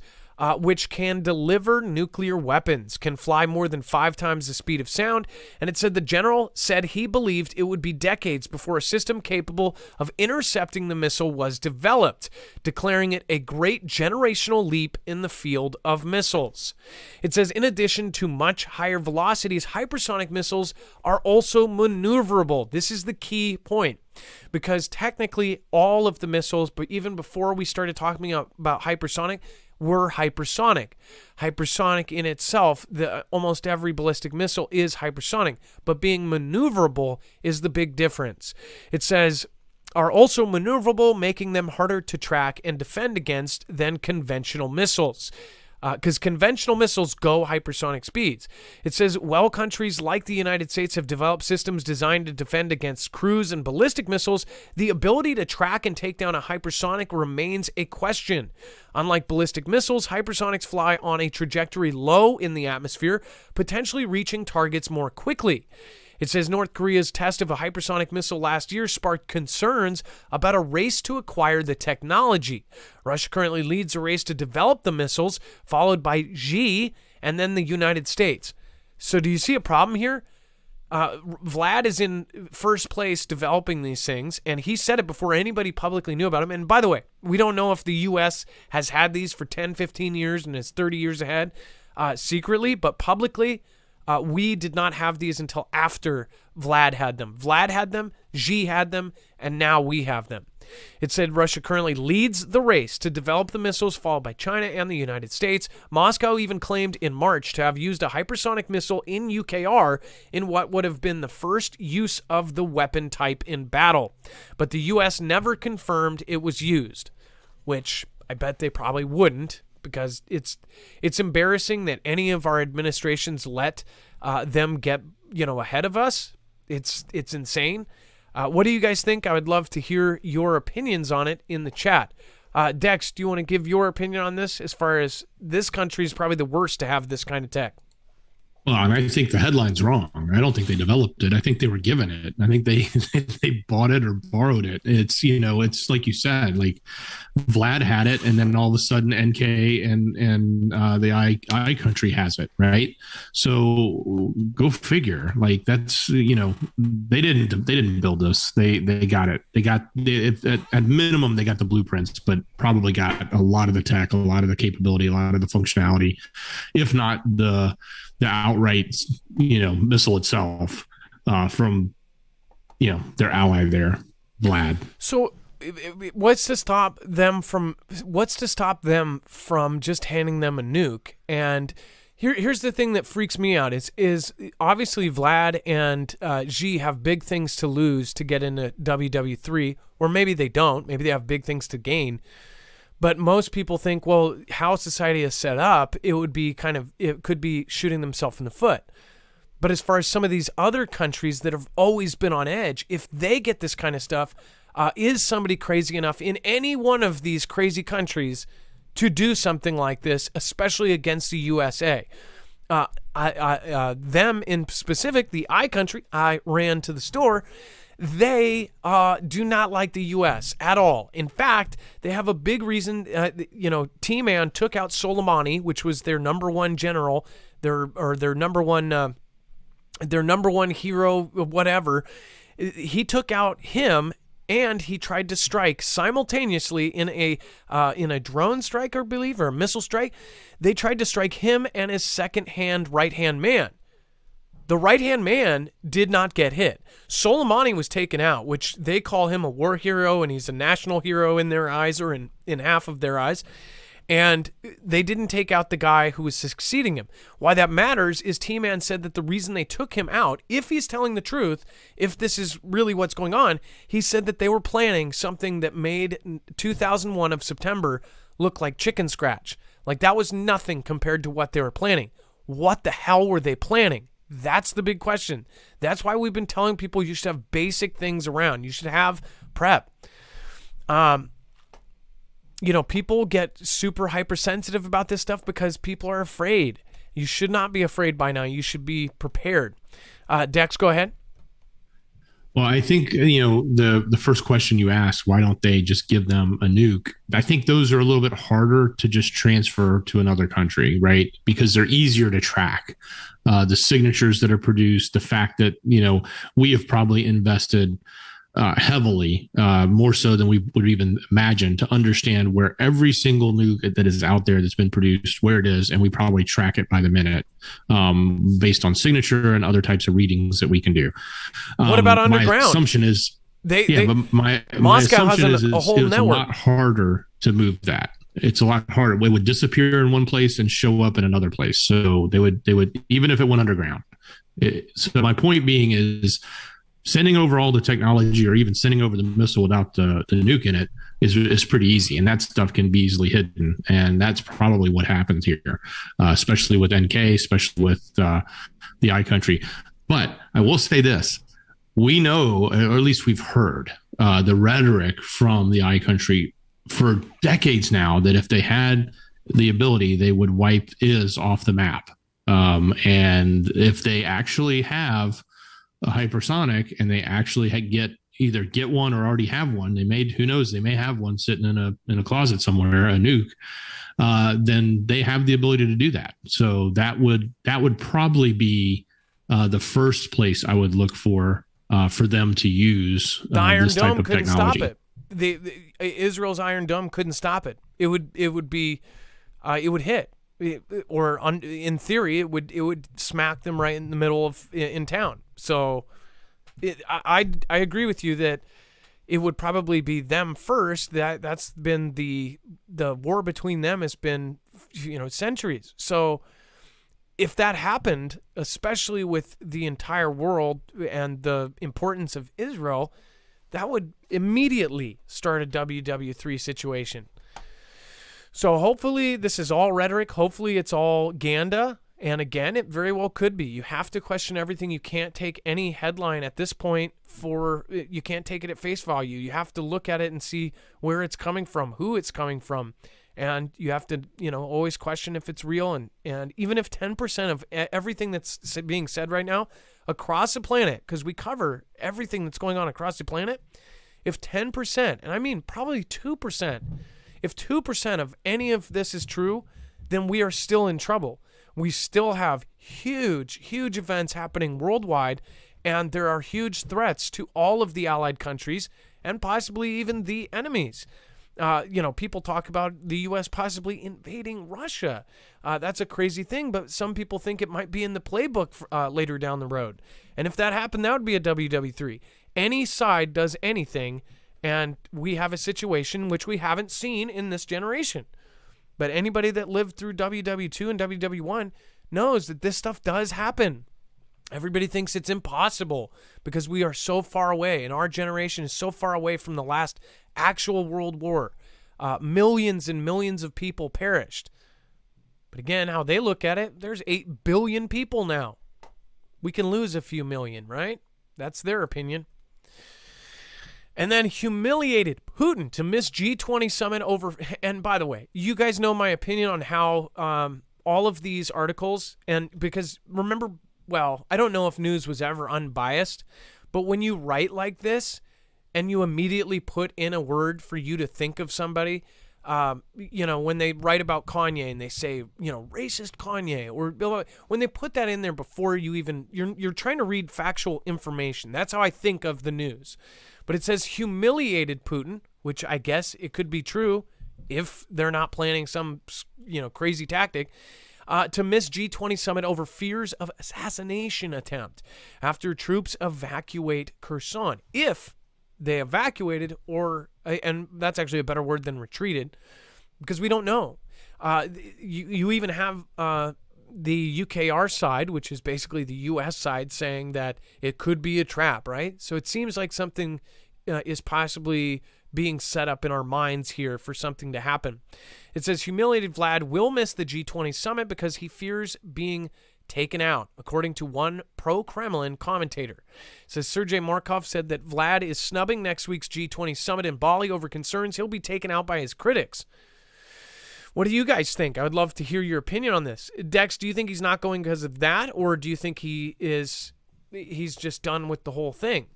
which can deliver nuclear weapons, can fly more than 5 times the speed of sound. And it said the general said he believed it would be decades before a system capable of intercepting the missile was developed, declaring it a great generational leap in the field of missiles. It says, in addition to much higher velocities, hypersonic missiles are also maneuverable. This is the key point. Because technically all of the missiles, but even before we started talking about hypersonic, were hypersonic. Hypersonic in itself, almost every ballistic missile is hypersonic, but being maneuverable is the big difference. It says, are also maneuverable, making them harder to track and defend against than conventional missiles. Because conventional missiles go hypersonic speeds. It says, while countries like the United States have developed systems designed to defend against cruise and ballistic missiles, the ability to track and take down a hypersonic remains a question. Unlike ballistic missiles, hypersonics fly on a trajectory low in the atmosphere, potentially reaching targets more quickly. It says North Korea's test of a hypersonic missile last year sparked concerns about a race to acquire the technology. Russia currently leads a race to develop the missiles, followed by Xi and then the United States. So do you see a problem here? Vlad is in first place developing these things, and he said it before anybody publicly knew about them. And by the way, we don't know if the U.S. has had these for 10, 15 years and is 30 years ahead secretly, but publicly, we did not have these until after Vlad had them. Vlad had them, Xi had them, and now we have them. It said Russia currently leads the race to develop the missiles, followed by China and the United States. Moscow even claimed in March to have used a hypersonic missile in UKR in what would have been the first use of the weapon type in battle. But the U.S. never confirmed it was used, which I bet they probably wouldn't, because it's embarrassing that any of our administrations let them get ahead of us. It's insane. What do you guys think? I would love to hear your opinions on it in the chat. Dex, do you want to give your opinion on this, as far as this country is probably the worst to have this kind of tech? Well, and I think the headline's wrong. I don't think they developed it. I think they were given it. I think they bought it or borrowed it. It's it's like you said, like Vlad had it, and then all of a sudden NK and the I country has it, right? So go figure. Like that's they didn't build this. They got it. At minimum they got the blueprints, but probably got a lot of the tech, a lot of the capability, a lot of the functionality, if not the outright, missile itself from, their ally there, Vlad. So what's to stop them from just handing them a nuke? And Here's the thing that freaks me out is obviously Vlad and Xi have big things to lose to get into WW3, or maybe they don't. Maybe they have big things to gain. But most people think, well, how society is set up, it could be shooting themselves in the foot. But as far as some of these other countries that have always been on edge, if they get this kind of stuff, is somebody crazy enough in any one of these crazy countries to do something like this, especially against the USA? Them in specific, the I country, I ran to the store. They do not like the U.S. at all. In fact, they have a big reason. T-Man took out Soleimani, which was their number one general, their number one hero, whatever. He took out him, and he tried to strike simultaneously in a drone strike, I believe, or a missile strike. They tried to strike him and his second-hand right-hand man. The right-hand man did not get hit. Soleimani was taken out, which they call him a war hero, and he's a national hero in their eyes, or in half of their eyes. And they didn't take out the guy who was succeeding him. Why that matters is T-Man said that the reason they took him out, if he's telling the truth, if this is really what's going on, he said that they were planning something that made 2001 of September look like chicken scratch. Like that was nothing compared to what they were planning. What the hell were they planning? That's the big question. That's why we've been telling people you should have basic things around. You should have prep. People get super hypersensitive about this stuff because people are afraid. You should not be afraid by now. You should be prepared. Dex, go ahead. Well, I think, the first question you asked, why don't they just give them a nuke? I think those are a little bit harder to just transfer to another country, right? Because they're easier to track. The signatures that are produced, the fact that, we have probably invested heavily, more so than we would even imagine, to understand where every single nuke that is out there that's been produced, where it is, and we probably track it by the minute, based on signature and other types of readings that we can do. What about underground? My assumption is, my Moscow assumption has a whole it's network. a lot harder to move that. It's a lot harder. It would disappear in one place and show up in another place. So they would even if it went underground. So my point being is, sending over all the technology, or even sending over the missile without the nuke in it, is pretty easy, and that stuff can be easily hidden. And that's probably what happens here, especially with NK, especially with the I country. But I will say this: we know, or at least we've heard, the rhetoric from the I country for decades now, that if they had the ability, they would wipe IS off the map. And if they actually have a hypersonic, and they actually either get one or already have one, who knows, they may have one sitting in a closet somewhere, a nuke, then they have the ability to do that. So that would probably be the first place I would look for them to use the Iron this Dome type of couldn't technology. stop it. The Israel's Iron Dome couldn't stop it. It would hit, or in theory, it would smack them right in the middle of in town. So, I agree with you that it would probably be them first. That's been the war between them has been centuries. So, if that happened, especially with the entire world and the importance of Israel, that would immediately start a WW3 situation. So hopefully this is all rhetoric. Hopefully it's all Ganda. And again, it very well could be. You have to question everything. You can't take any headline at this point you can't take it at face value. You have to look at it and see where it's coming from, who it's coming from. And you have to, always question if it's real. And even if 10% of everything that's being said right now across the planet, because we cover everything that's going on across the planet, if 10%, and I mean probably 2%, if 2% of any of this is true, then we are still in trouble. We still have huge, huge events happening worldwide, and there are huge threats to all of the allied countries and possibly even the enemies. People talk about the U.S. possibly invading Russia. That's a crazy thing, but some people think it might be in the playbook later down the road. And if that happened, that would be a WW3. Any side does anything, and we have a situation which we haven't seen in this generation. But anybody that lived through WW2 and WW1 knows that this stuff does happen. Everybody thinks it's impossible because we are so far away, and our generation is so far away from the last actual world war. Millions and millions of people perished. But again, how they look at it, there's 8 billion people now. We can lose a few million, right? That's their opinion. And then humiliated Putin to miss G20 summit over. And by the way, you guys know my opinion on how all of these articles, and because remember, well, I don't know if news was ever unbiased, but when you write like this and you immediately put in a word for you to think of somebody, when they write about Kanye and they say, racist Kanye, or when they put that in there before you even, you're trying to read factual information. That's how I think of the news. But it says humiliated Putin, which I guess it could be true if they're not planning some, crazy tactic, to miss G20 summit over fears of assassination attempt after troops evacuate Kherson. If they evacuated, and that's actually a better word than retreated, because we don't know. You even have the UKR side, which is basically the U.S. side, saying that it could be a trap, right? So it seems like something is possibly being set up in our minds here for something to happen. It says humiliated Vlad will miss the G20 summit because he fears being taken out, according to one pro-Kremlin commentator. It says Sergei Markov said that Vlad is snubbing next week's G20 summit in Bali over concerns he'll be taken out by his critics. What do you guys think? I would love to hear your opinion on this. Dex, do you think he's not going because of that, or do you think he's just done with the whole thing?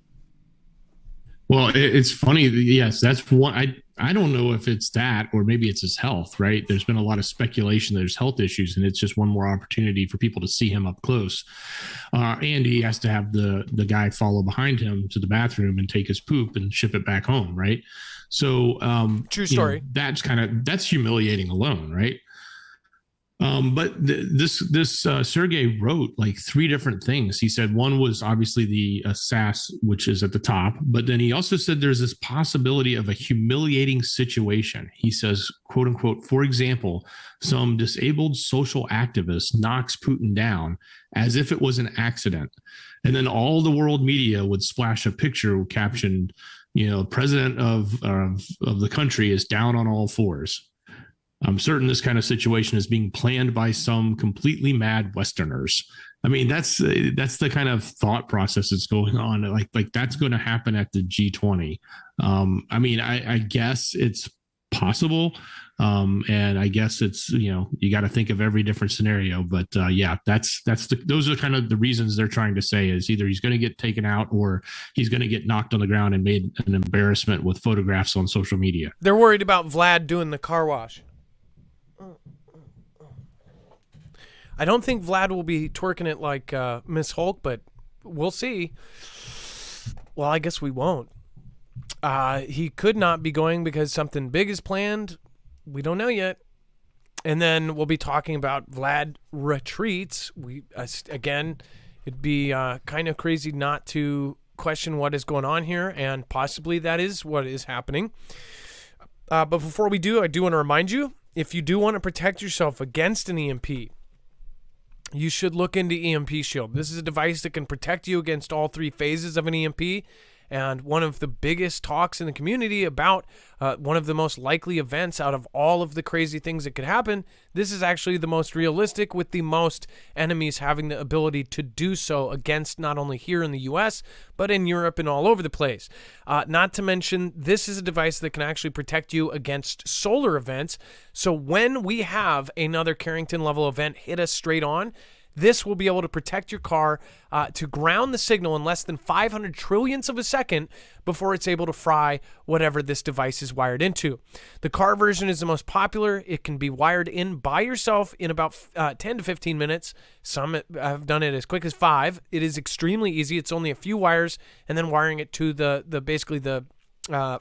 Well, it's funny. Yes, that's one. I don't know if it's that or maybe it's his health, right? There's been a lot of speculation that there's health issues, and it's just one more opportunity for people to see him up close. And he has to have the guy follow behind him to the bathroom and take his poop and ship it back home, right? So true story. That's humiliating alone, right? But this Sergey wrote like 3 different things. He said one was obviously the SAS, which is at the top, but then he also said there's this possibility of a humiliating situation. He says, quote unquote, for example, some disabled social activist knocks Putin down as if it was an accident. And then all the world media would splash a picture captioned, president of the country is down on all fours. I'm certain this kind of situation is being planned by some completely mad Westerners. I mean, that's the kind of thought process that's going on. Like that's going to happen at the G20. I mean, I guess it's possible. And I guess it's, you got to think of every different scenario. But yeah, those are kind of the reasons they're trying to say is either he's going to get taken out or he's going to get knocked on the ground and made an embarrassment with photographs on social media. They're worried about Vlad doing the car wash. I don't think Vlad will be twerking it like Miss Hulk, but we'll see. Well, I guess we won't. He could not be going because something big is planned. We don't know yet. And then we'll be talking about Vlad retreats. Again, it'd be kind of crazy not to question what is going on here, and possibly that is what is happening. But before we do, I do want to remind you, if you do want to protect yourself against an EMP, you should look into EMP Shield. This is a device that can protect you against all 3 phases of an EMP. And one of the biggest talks in the community about one of the most likely events out of all of the crazy things that could happen, this is actually the most realistic, with the most enemies having the ability to do so against not only here in the US, but in Europe and all over the place. Not to mention, this is a device that can actually protect you against solar events. So when we have another Carrington level event hit us straight on, this will be able to protect your car to ground the signal in less than 500 trillionths of a second before it's able to fry whatever this device is wired into. The car version is the most popular. It can be wired in by yourself in about 10 to 15 minutes. Some have done it as quick as 5. It is extremely easy. It's only a few wires and then wiring it to the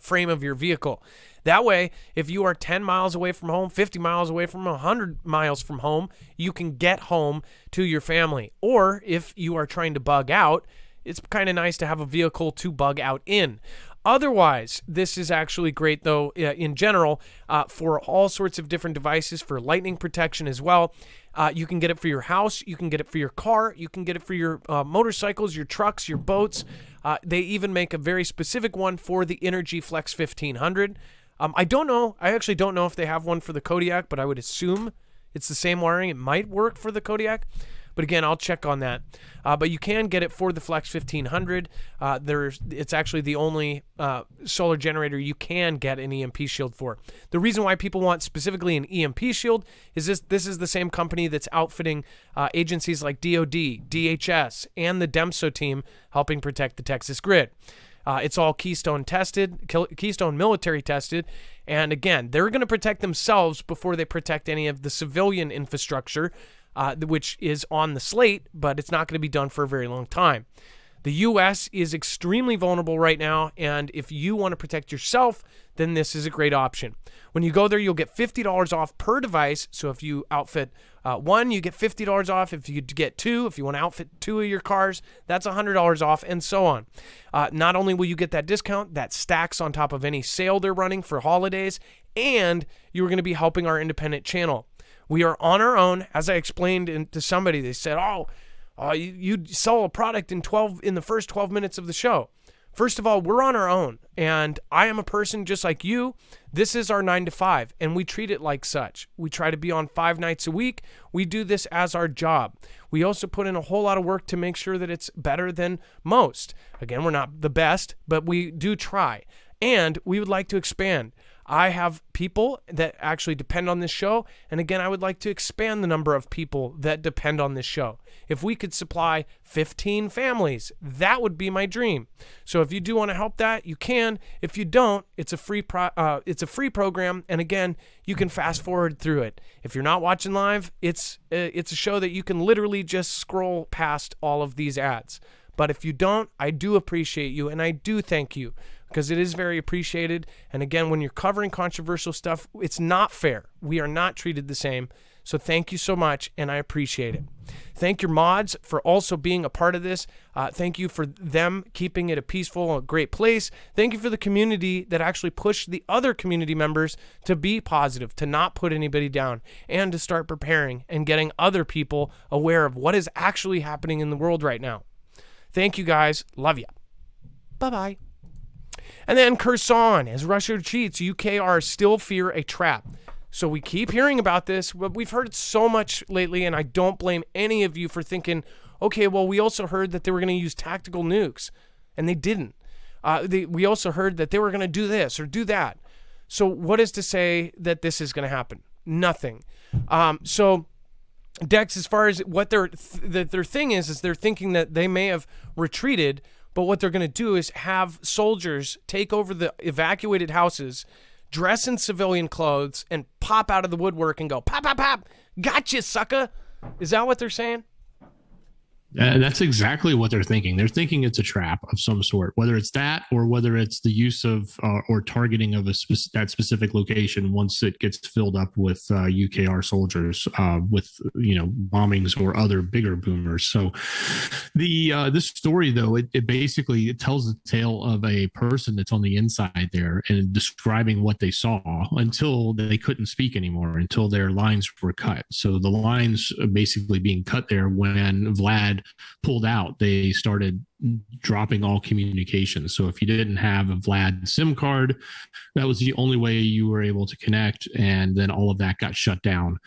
frame of your vehicle. That way, if you are 10 miles away from home, 50 miles away from 100 miles from home, you can get home to your family. Or if you are trying to bug out, it's kind of nice to have a vehicle to bug out in. Otherwise, this is actually great, though, in general, for all sorts of different devices, for lightning protection as well. You can get it for your house. You can get it for your car. You can get it for your motorcycles, your trucks, your boats. They even make a very specific one for the Energy Flex 1500. I don't know. I actually don't know if they have one for the Kodiak, but I would assume it's the same wiring. It might work for the Kodiak. But again, I'll check on that. But you can get it for the Flex 1500. It's actually the only solar generator you can get an EMP shield for. The reason why people want specifically an EMP shield is this is the same company that's outfitting agencies like DoD, DHS, and the DEMSO team helping protect the Texas grid. It's all Keystone tested, Keystone military tested. And again, they're going to protect themselves before they protect any of the civilian infrastructure, which is on the slate, but it's not going to be done for a very long time. The U.S. is extremely vulnerable right now, and if you want to protect yourself, then this is a great option. When you go there, you'll get $50 off per device. So if you outfit one, you get $50 off. If you get two, if you want to outfit two of your cars, that's $100 off, and so on. Not only will you get that discount, that stacks on top of any sale they're running for holidays, and you're going to be helping our independent channel. We are on our own. As I explained to somebody, they said, you sell a product in the first 12 minutes of the show. First of all, we're on our own, and I am a person just like you. This is our 9 to 5, and we treat it like such. We try to be on 5 nights a week. We do this as our job. We also put in a whole lot of work to make sure that it's better than most. Again, we're not the best, but we do try, and we would like to expand. I have people that actually depend on this show. And again, I would like to expand the number of people that depend on this show. If we could supply 15 families, that would be my dream. So if you do want to help that, you can. If you don't, it's a free program. And again, you can fast forward through it. If you're not watching live, it's a show that you can literally just scroll past all of these ads. But if you don't, I do appreciate you, and I do thank you, because it is very appreciated. And again, when you're covering controversial stuff, it's not fair. We are not treated the same. So thank you so much, and I appreciate it. Thank your mods for also being a part of this. Thank you for them keeping it a peaceful, a great place. Thank you for the community that actually pushed the other community members to be positive, to not put anybody down, and to start preparing and getting other people aware of what is actually happening in the world right now. Thank you, guys. Love ya. Bye-bye. And then Kherson, as Russia retreats, UKR still fear a trap. So we keep hearing about this, but we've heard it so much lately, and I don't blame any of you for thinking, okay, well, we also heard that they were going to use tactical nukes, and they didn't. We also heard that they were going to do this or do that. So what is to say that this is going to happen? Nothing. So Dex, as far as what their thing is they're thinking that they may have retreated, but what they're going to do is have soldiers take over the evacuated houses, dress in civilian clothes, and pop out of the woodwork and go, pop, pop, pop, gotcha, sucker. Is that what they're saying? That's exactly what they're thinking. They're thinking it's a trap of some sort, whether it's that or whether it's the use of or targeting of that specific location once it gets filled up with UKR soldiers with bombings or other bigger boomers. So this story, though, it basically tells the tale of a person that's on the inside there and describing what they saw until they couldn't speak anymore, until their lines were cut. So the lines basically being cut there when Vlad pulled out, they started dropping all communications. So if you didn't have a Vlad SIM card, that was the only way you were able to connect, and then all of that got shut down.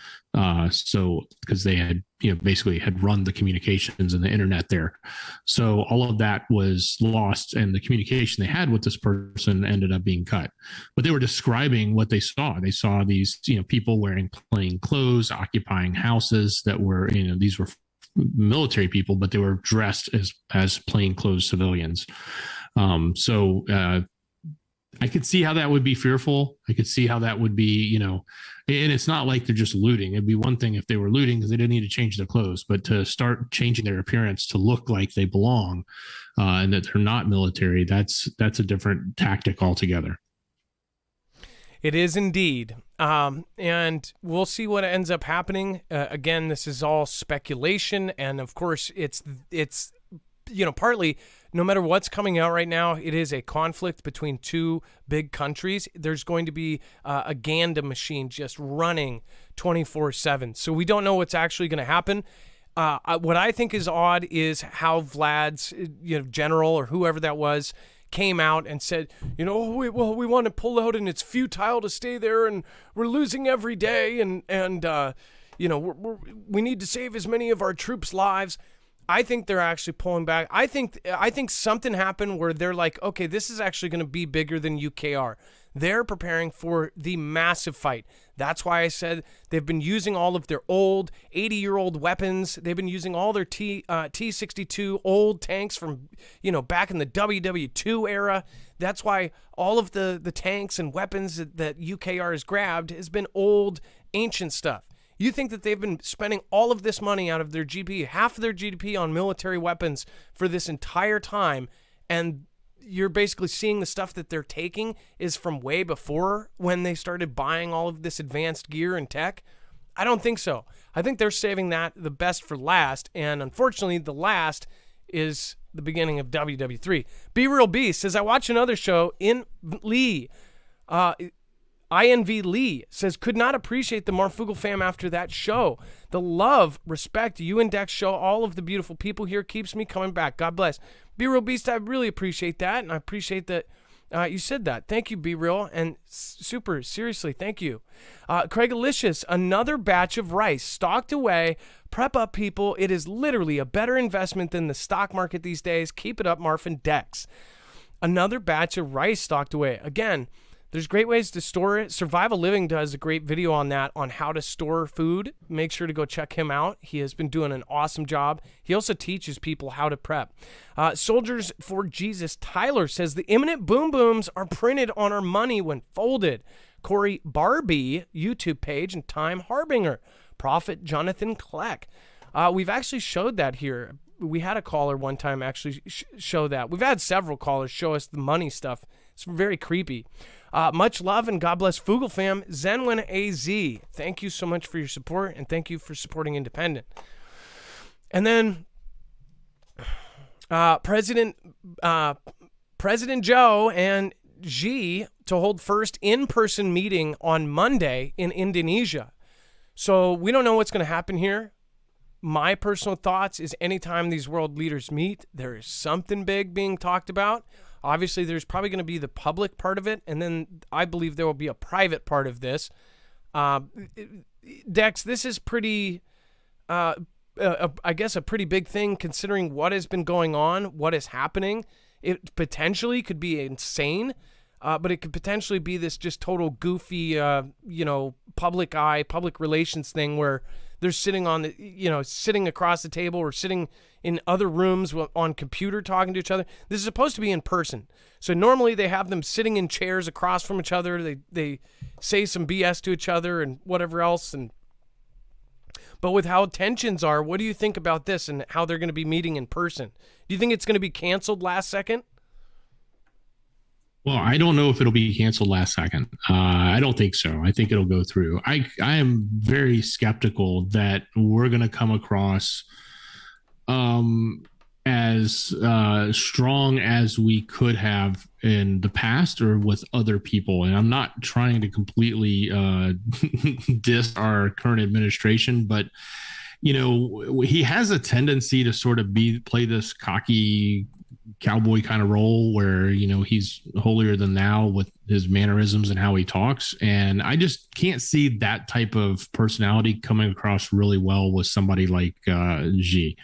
So because they had basically had run the communications and the internet there, so all of that was lost, and the communication they had with this person ended up being cut. But they were describing what they saw. They saw these people wearing plain clothes, occupying houses that were these were military people, but they were dressed as plainclothes civilians. So I could see how that would be fearful. I could see how that would be, and it's not like they're just looting. It'd be one thing if they were looting because they didn't need to change their clothes, but to start changing their appearance to look like they belong and that they're not military, that's a different tactic altogether. It is indeed. And we'll see what ends up happening. Again, this is all speculation. And of course, it's partly, no matter what's coming out right now, it is a conflict between two big countries. There's going to be a Ganda machine just running 24/7. So we don't know what's actually going to happen. What I think is odd is how Vlad's general or whoever that was came out and said, we want to pull out and it's futile to stay there and we're losing every day and we need to save as many of our troops' lives. I think they're actually pulling back. I think something happened where they're like, okay, this is actually going to be bigger than UKR. They're preparing for the massive fight. That's why I said they've been using all of their old 80-year-old weapons. They've been using all their T-62 old tanks from, back in the WW2 era. That's why all of the tanks and weapons that UKR has grabbed has been old, ancient stuff. You think that they've been spending all of this money out of their GDP, half of their GDP on military weapons for this entire time, and you're basically seeing the stuff that they're taking is from way before when they started buying all of this advanced gear and tech? I don't think so. I think they're saving that the best for last, and unfortunately, the last is the beginning of WW3. Be Real Beast says, I watch another show in Lee. INV Lee says, could not appreciate the Marfoogle fam after that show. The love, respect you and Dex show all of the beautiful people here keeps me coming back. God bless. Be Real Beast, I really appreciate that, and I appreciate that you said that. Thank you, Be Real, and super, seriously, thank you. Craig Alicious, another batch of rice stocked away. Prep up, people. It is literally a better investment than the stock market these days. Keep it up, Marf and Dex. Another batch of rice stocked away. Again, there's great ways to store it. Survival Living does a great video on that, on how to store food. Make sure to go check him out. He has been doing an awesome job. He also teaches people how to prep. Soldiers for Jesus Tyler says, the imminent boom booms are printed on our money when folded. Corey Barbie, YouTube page, and Time Harbinger. Prophet Jonathan Kleck. We've actually showed that here. We had a caller one time actually show that. We've had several callers show us the money stuff. It's very creepy. Much love and God bless Foogle fam. Zenwin AZ, thank you so much for your support and thank you for supporting Independent. And then President Joe and Xi to hold first in-person meeting on Monday in Indonesia. So we don't know what's going to happen here. My personal thoughts is anytime these world leaders meet, there is something big being talked about. Obviously, there's probably going to be the public part of it, and then I believe there will be a private part of this. Dex, this is pretty, I guess, a pretty big thing considering what has been going on, what is happening. It potentially could be insane, but it could potentially be this just total goofy, public eye, public relations thing where they're sitting on the, sitting across the table or sitting in other rooms on computer talking to each other. This is supposed to be in person. So normally they have them sitting in chairs across from each other. They say some BS to each other and whatever else. But with how tensions are, what do you think about this and how they're going to be meeting in person? Do you think it's going to be canceled last second? Well, I don't know if it'll be canceled last second. I don't think so. I think it'll go through. I am very skeptical that we're going to come across as strong as we could have in the past or with other people. And I'm not trying to completely diss our current administration, but he has a tendency to sort of play this cocky cowboy kind of role where he's holier than thou with his mannerisms and how he talks, and I just can't see that type of personality coming across really well with somebody like Xi.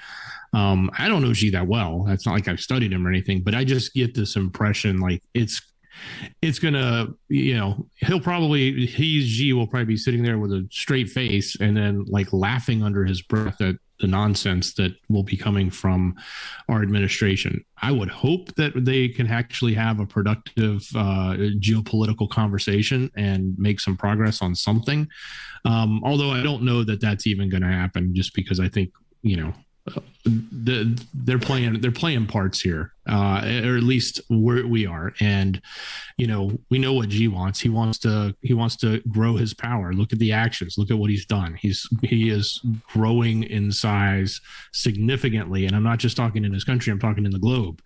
I don't know Xi that well. It's not like I've studied him or anything, but I just get this impression like it's gonna, Xi will probably be sitting there with a straight face and then like laughing under his breath at the nonsense that will be coming from our administration. I would hope that they can actually have a productive geopolitical conversation and make some progress on something. Although I don't know that that's even going to happen, just because I think, they're playing parts here, or at least where we are. And we know what G wants. He wants to grow his power. Look at the actions. Look at what he's done. He is growing in size significantly, and I'm not just talking in his country. I'm talking in the globe.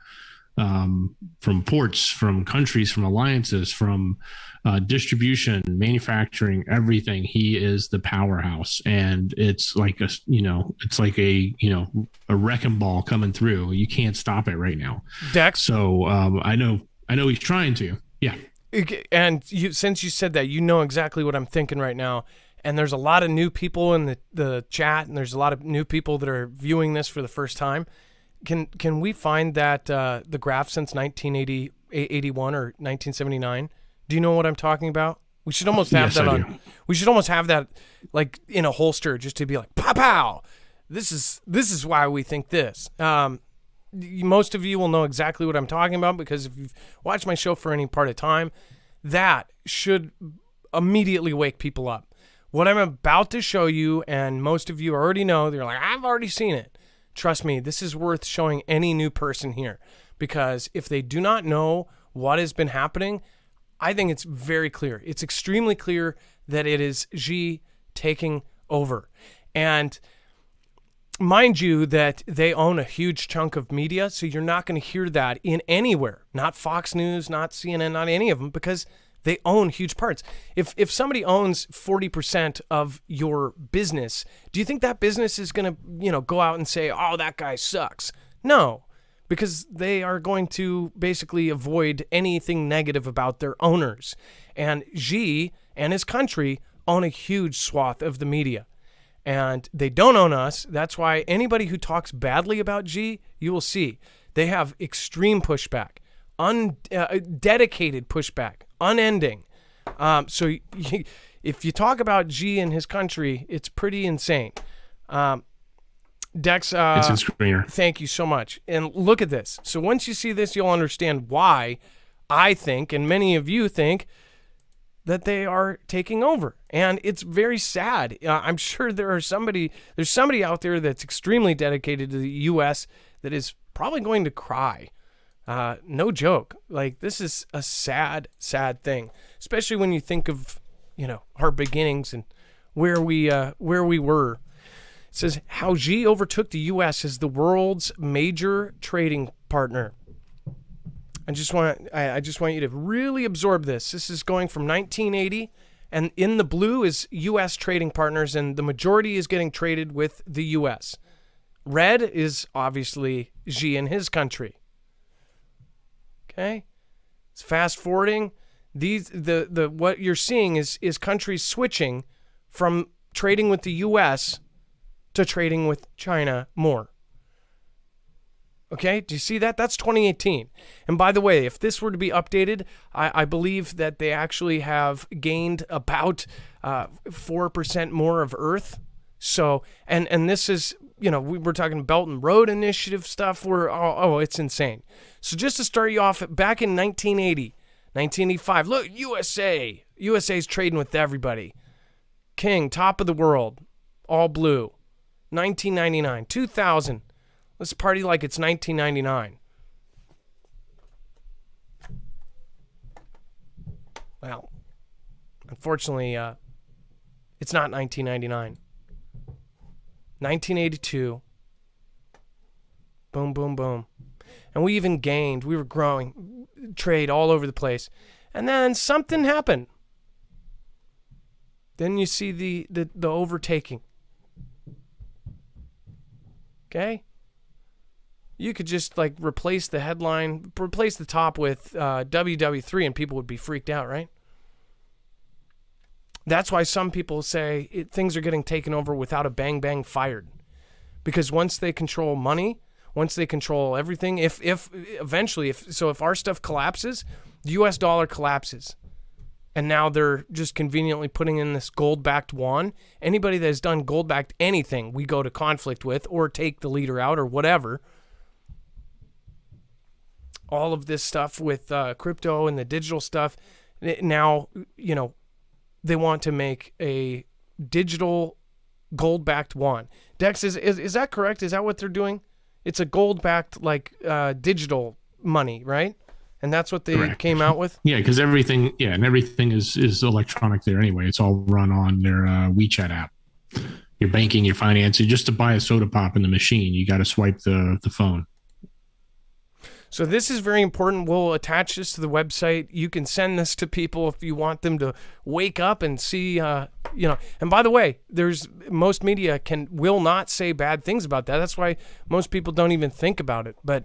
From ports, from countries, from alliances, from distribution, manufacturing, everything. He is the powerhouse, and it's like a wrecking ball coming through. You can't stop it right now, Dex. So I know he's trying to. Yeah. And since you said that, you know exactly what I'm thinking right now. And there's a lot of new people in the chat, and there's a lot of new people that are viewing this for the first time. Can we find that the graph since 1981 or 1979? Do you know what I'm talking about? We should almost have that on. We should almost have that like in a holster, just to be like, pow pow. This is why we think this. Most of you will know exactly what I'm talking about, because if you've watched my show for any part of time, that should immediately wake people up. What I'm about to show you, and most of you already know, they're like, I've already seen it. Trust me, this is worth showing any new person here, because if they do not know what has been happening, I think it's very clear. It's extremely clear that it is Xi taking over. And mind you that they own a huge chunk of media, so you're not going to hear that in anywhere. Not Fox News, not CNN, not any of them, because they own huge parts. If somebody owns 40% of your business, do you think that business is going to, go out and say, oh, that guy sucks? No, because they are going to basically avoid anything negative about their owners. And Xi and his country own a huge swath of the media. And they don't own us. That's why anybody who talks badly about Xi, you will see, they have extreme pushback, dedicated pushback, unending. So if you talk about Xi and his country, it's pretty insane. Dex, it's in screener. Thank you so much. And look at this. So once you see this, you'll understand why I think, and many of you think, that they are taking over. And it's very sad. I'm sure there's somebody out there that's extremely dedicated to the U.S. that is probably going to cry. No joke. Like, this is a sad, sad thing, especially when you think of, our beginnings and where we were. It says how Xi overtook the U.S. as the world's major trading partner. I just want you to really absorb this. This is going from 1980, and in the blue is U.S. trading partners, and the majority is getting traded with the U.S. Red is obviously Xi and his country. Okay, it's fast forwarding. The what you're seeing is countries switching from trading with the U.S. to trading with China more. Okay, do you see that? That's 2018. And by the way, if this were to be updated, I believe that they actually have gained about 4% more of Earth. So, and this is, we're talking Belt and Road Initiative stuff. It's insane. So just to start you off, back in 1980, 1985, look, USA's trading with everybody. King, top of the world, all blue. 1999, 2000. Let's party like it's 1999. Well, unfortunately, it's not 1999. 1982. Boom, boom, boom. And we even gained. We were growing. Trade all over the place. And then something happened. Then you see the overtaking. Okay? You could just replace the headline, replace the top with WW3, and people would be freaked out, right? That's why some people say things are getting taken over without a bang bang fired. Because once they control money, once they control everything, if eventually if our stuff collapses, the US dollar collapses. And now they're just conveniently putting in this gold-backed yuan. Anybody that has done gold-backed anything, we go to conflict with or take the leader out or whatever. All of this stuff with crypto and the digital stuff, now, they want to make a digital gold-backed yuan. Dex, is that correct? Is that what they're doing? It's a gold-backed, like, digital money, right? And that's what they Correct. came out with? Yeah, because everything is electronic there anyway. It's all run on their WeChat app. Your banking, your financing, just to buy a soda pop in the machine, you got to swipe the phone. So this is very important. We'll attach this to the website. You can send this to people if you want them to wake up and see, And by the way, most media will not say bad things about that. That's why most people don't even think about it. But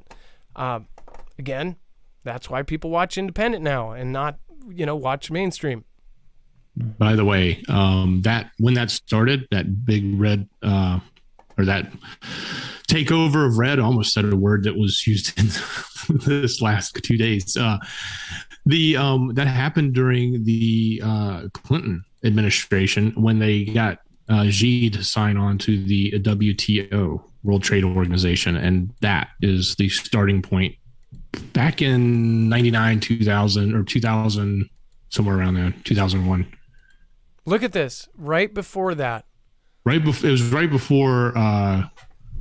again, that's why people watch independent now and not, watch mainstream. By the way, when that started, that big red or that takeover of red, almost said a word that was used in this last 2 days. That happened during the Clinton administration when they got Xi to sign on to the WTO, World Trade Organization, and that is the starting point. Back in 99, 2000, or 2000, somewhere around there, 2001. Look at this. Right before that. It was right before,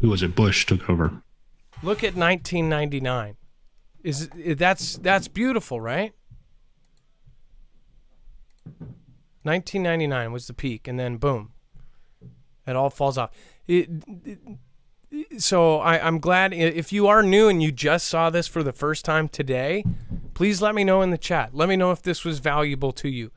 who was it? Bush took over. Look at 1999. That's beautiful, right? 1999 was the peak, and then boom, it all falls off. So I'm glad. If you are new and you just saw this for the first time today, please let me know in the chat. Let me know if this was valuable to you.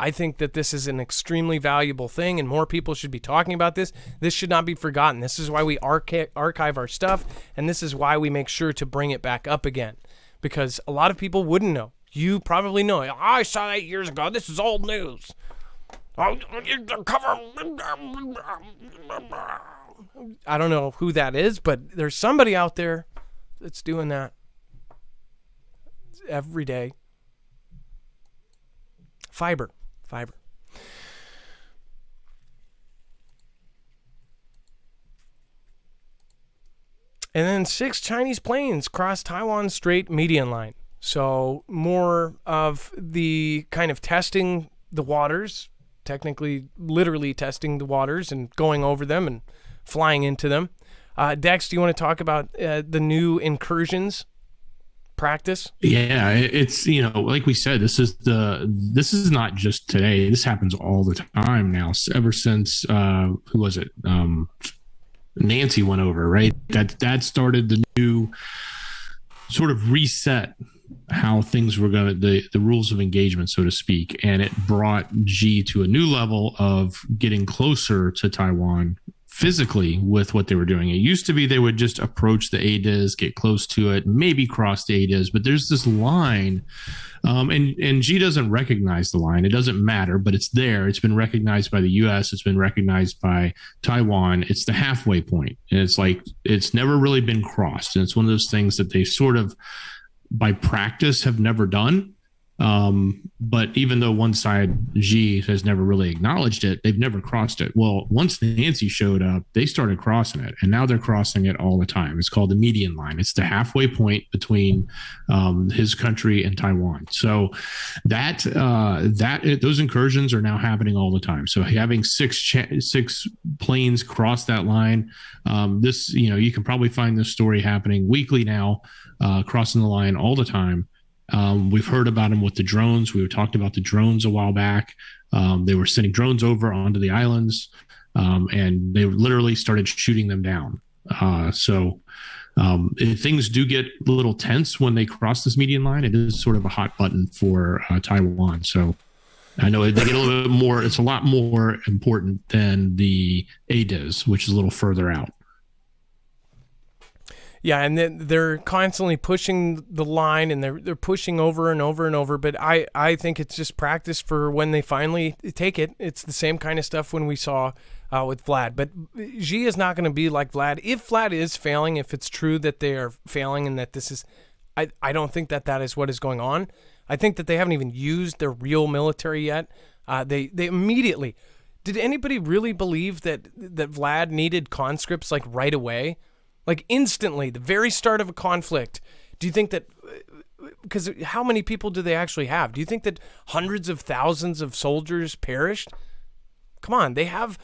I think that this is an extremely valuable thing, and more people should be talking about this. This should not be forgotten. This is why we archive our stuff, and this is why we make sure to bring it back up again, because a lot of people wouldn't know. You probably know. I saw that years ago. This is old news. I don't know who that is, but there's somebody out there that's doing that every day. Fiber. And then 6 Chinese planes crossed Taiwan Strait median line. So more of the kind of testing the waters, technically, literally testing the waters and going over them and flying into them. Dex, do you want to talk about the new incursions practice? Yeah, it's, like we said, this is not just today. This happens all the time now, ever since who was it? Nancy went over, right? That started the new sort of reset how things were going to, the rules of engagement, so to speak. And it brought Xi to a new level of getting closer to Taiwan physically with what they were doing. It used to be they would just approach the ADIZ, get close to it, maybe cross the ADIZ, but there's this line, and Xi doesn't recognize the line. It doesn't matter, but it's there. It's been recognized by the U.S. It's been recognized by Taiwan. It's the halfway point, and it's like it's never really been crossed. And it's one of those things that they sort of, by practice, have never done. But even though one side, Xi, has never really acknowledged it, they've never crossed it. Well, once Nancy showed up, they started crossing it, and now they're crossing it all the time. It's called the median line. It's the halfway point between his country and Taiwan. So those incursions are now happening all the time. So having six planes cross that line, you can probably find this story happening weekly now, crossing the line all the time. We've heard about them with the drones. We talked about the drones a while back. They were sending drones over onto the islands, and they literally started shooting them down. Things do get a little tense when they cross this median line. It is sort of a hot button for Taiwan. So I know they get a little bit more. It's a lot more important than the ADIZ, which is a little further out. Yeah, and then they're constantly pushing the line, and they're pushing over and over and over. But I think it's just practice for when they finally take it. It's the same kind of stuff when we saw with Vlad. But Xi is not going to be like Vlad. If Vlad is failing, if it's true that they are failing and that this is, I don't think that is what is going on. I think that they haven't even used their real military yet. They immediately. Did anybody really believe that Vlad needed conscripts like right away? Like instantly, the very start of a conflict. Do you think that, because how many people do they actually have? Do you think that hundreds of thousands of soldiers perished? Come on, they have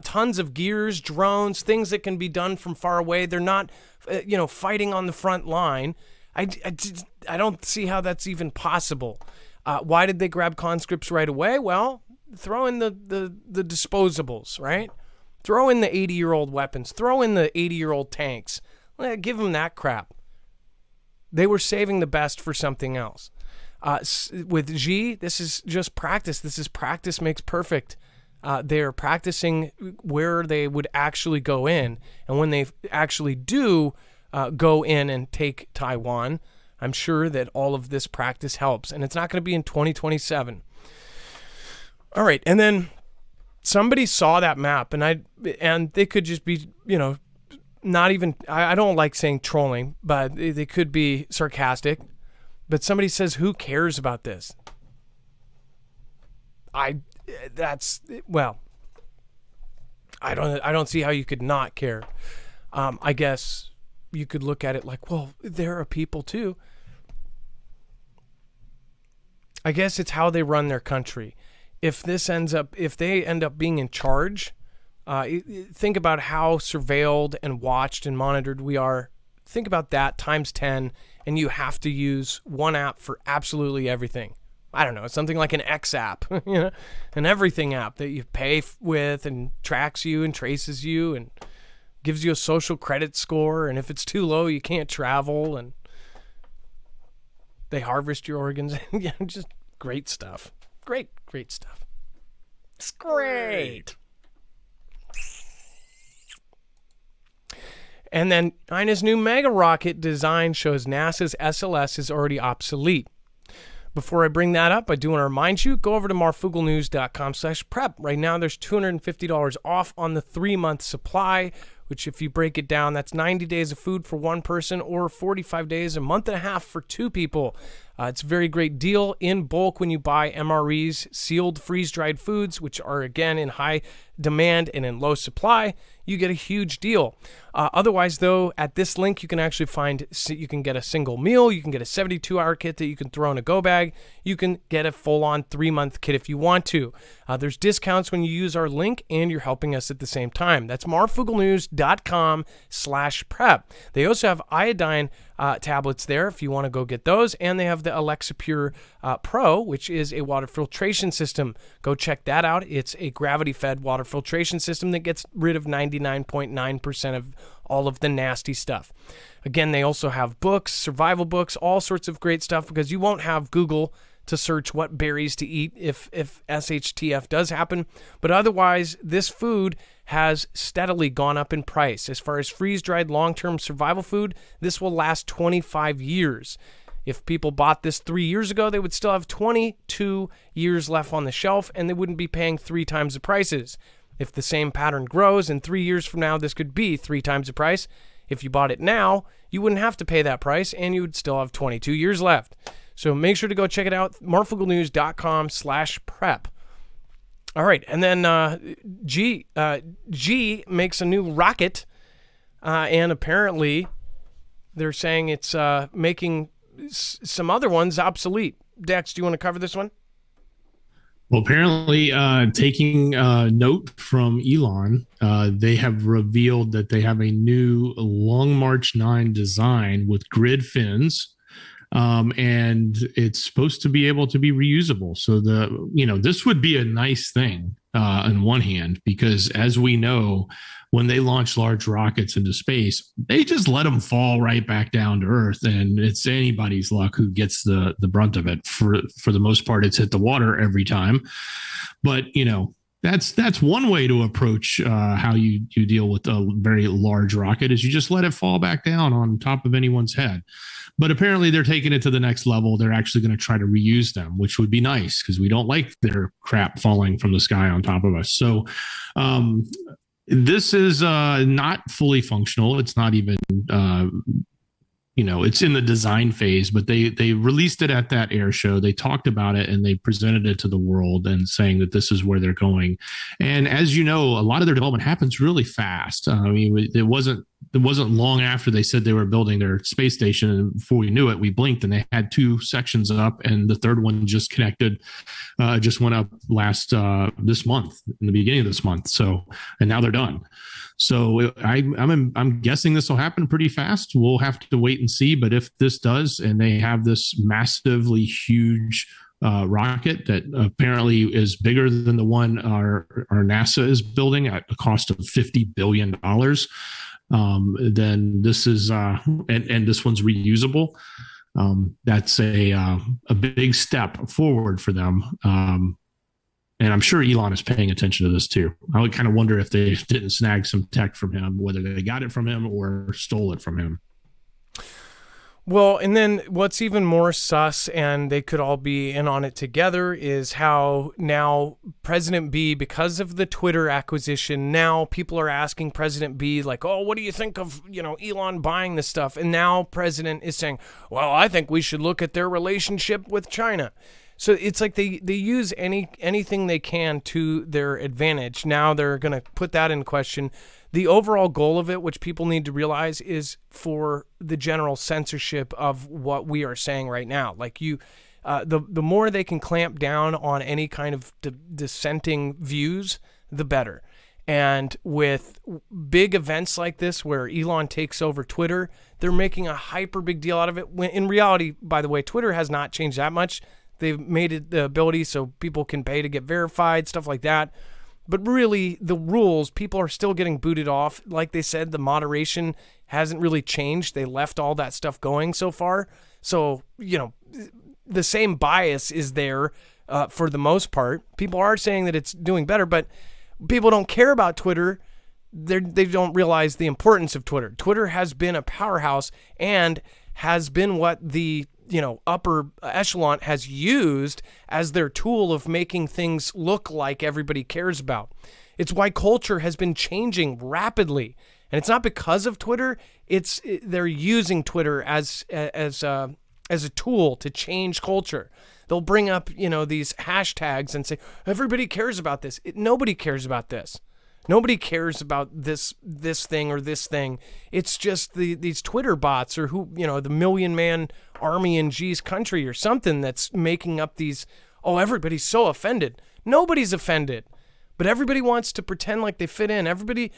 tons of gears, drones, things that can be done from far away. They're not, fighting on the front line. I don't see how that's even possible. Why did they grab conscripts right away? Well, throw in the disposables, right? Throw in the 80-year-old weapons. Throw in the 80-year-old tanks. Give them that crap. They were saving the best for something else. With Xi, this is just practice. This is practice makes perfect. They're practicing where they would actually go in. And when they actually do go in and take Taiwan, I'm sure that all of this practice helps. And it's not going to be in 2027. All right. And then somebody saw that map, and they could just be, not even, I don't like saying trolling, but they could be sarcastic. But somebody says, who cares about this? I don't see how you could not care. I guess you could look at it like, well, there are people too. I guess it's how they run their country. If they end up being in charge, think about how surveilled and watched and monitored we are. Think about that times 10, and you have to use one app for absolutely everything. I don't know, something like an X app, an everything app that you pay with and tracks you and traces you and gives you a social credit score. And if it's too low, you can't travel, and they harvest your organs. Yeah, just great stuff. Great stuff. It's great. And then China's new mega rocket design shows NASA's SLS is already obsolete. Before I bring that up, I do want to remind you, go over to marfooglenews.com/prep. Right now, there's $250 off on the 3-month supply, which if you break it down, that's 90 days of food for one person or 45 days, a month and a half for 2 people. It's a very great deal in bulk when you buy MREs, sealed freeze-dried foods, which are, again, in high demand and in low supply. You get a huge deal. Otherwise, though, at this link, you can actually you can get a single meal. You can get a 72-hour kit that you can throw in a go bag. You can get a full-on 3-month kit if you want to. There's discounts when you use our link, and you're helping us at the same time. That's marfooglenews.com/prep. They also have iodine tablets there if you want to go get those, and they have the Alexa Pure Pro, which is a water filtration system. Go check that out. It's a gravity-fed water filtration system that gets rid of 99.9% of all of the nasty stuff. Again, they also have books, survival books, all sorts of great stuff, because you won't have Google to search what berries to eat if SHTF does happen. But otherwise, this food has steadily gone up in price. As far as freeze-dried long-term survival food, this will last 25 years. If people bought this 3 years ago, they would still have 22 years left on the shelf, and they wouldn't be paying 3 times the prices. If the same pattern grows, in 3 years from now, this could be 3 times the price. If you bought it now, you wouldn't have to pay that price, and you would still have 22 years left. So make sure to go check it out, marfooglenews.com/prep. All right, and then G makes a new rocket, and apparently they're saying it's making some other ones obsolete. Dex, do you want to cover this one? Well, apparently, taking note from Elon, they have revealed that they have a new Long March 9 design with grid fins. And it's supposed to be able to be reusable. So this would be a nice thing on one hand, because as we know, when they launch large rockets into space, they just let them fall right back down to Earth, and it's anybody's luck who gets the brunt of it. For the most part, it's hit the water every time. But that's one way to approach how you deal with a very large rocket, is you just let it fall back down on top of anyone's head. But apparently they're taking it to the next level. They're actually going to try to reuse them, which would be nice, because we don't like their crap falling from the sky on top of us. So this is not fully functional. It's not even it's in the design phase, but they released it at that air show. They talked about it, and they presented it to the world, and saying that this is where they're going. And as you know, a lot of their development happens really fast. I mean, it wasn't it wasn't long after they said they were building their space station, and before we knew it, we blinked and they had 2 sections up, and the third one just connected, just went up this month, in the beginning of this month. So, and now they're done. So I'm guessing this will happen pretty fast. We'll have to wait and see. But if this does, and they have this massively huge rocket that apparently is bigger than the one our NASA is building at a cost of $50 billion, then this is and this one's reusable. That's a big step forward for them. And I'm sure Elon is paying attention to this too. I would kind of wonder if they didn't snag some tech from him, whether they got it from him or stole it from him. Well, and then what's even more sus, and they could all be in on it together, is how now President B, because of the Twitter acquisition, now people are asking President B, like, oh, what do you think of, Elon buying this stuff? And now President is saying, well, I think we should look at their relationship with China. So it's like they use anything they can to their advantage. Now they're going to put that in question. The overall goal of it, which people need to realize, is for the general censorship of what we are saying right now. Like the more they can clamp down on any kind of dissenting views, the better. And with big events like this, where Elon takes over Twitter, they're making a hyper big deal out of it. When in reality, by the way, Twitter has not changed that much. They've made it the ability so people can pay to get verified, stuff like that. But really, the rules, people are still getting booted off. Like they said, the moderation hasn't really changed. They left all that stuff going so far. So, the same bias is there for the most part. People are saying that it's doing better, but people don't care about Twitter. They don't realize the importance of Twitter. Twitter has been a powerhouse and has been what the upper echelon has used as their tool of making things look like everybody cares about. It's why culture has been changing rapidly. And it's not because of Twitter. They're using Twitter as a tool to change culture. They'll bring up, these hashtags and say, everybody cares about this. Nobody cares about this. Nobody cares about this thing or this thing. It's just these Twitter bots or the million-man army in G's country or something that's making up these, everybody's so offended. Nobody's offended. But everybody wants to pretend like they fit in. Everybody's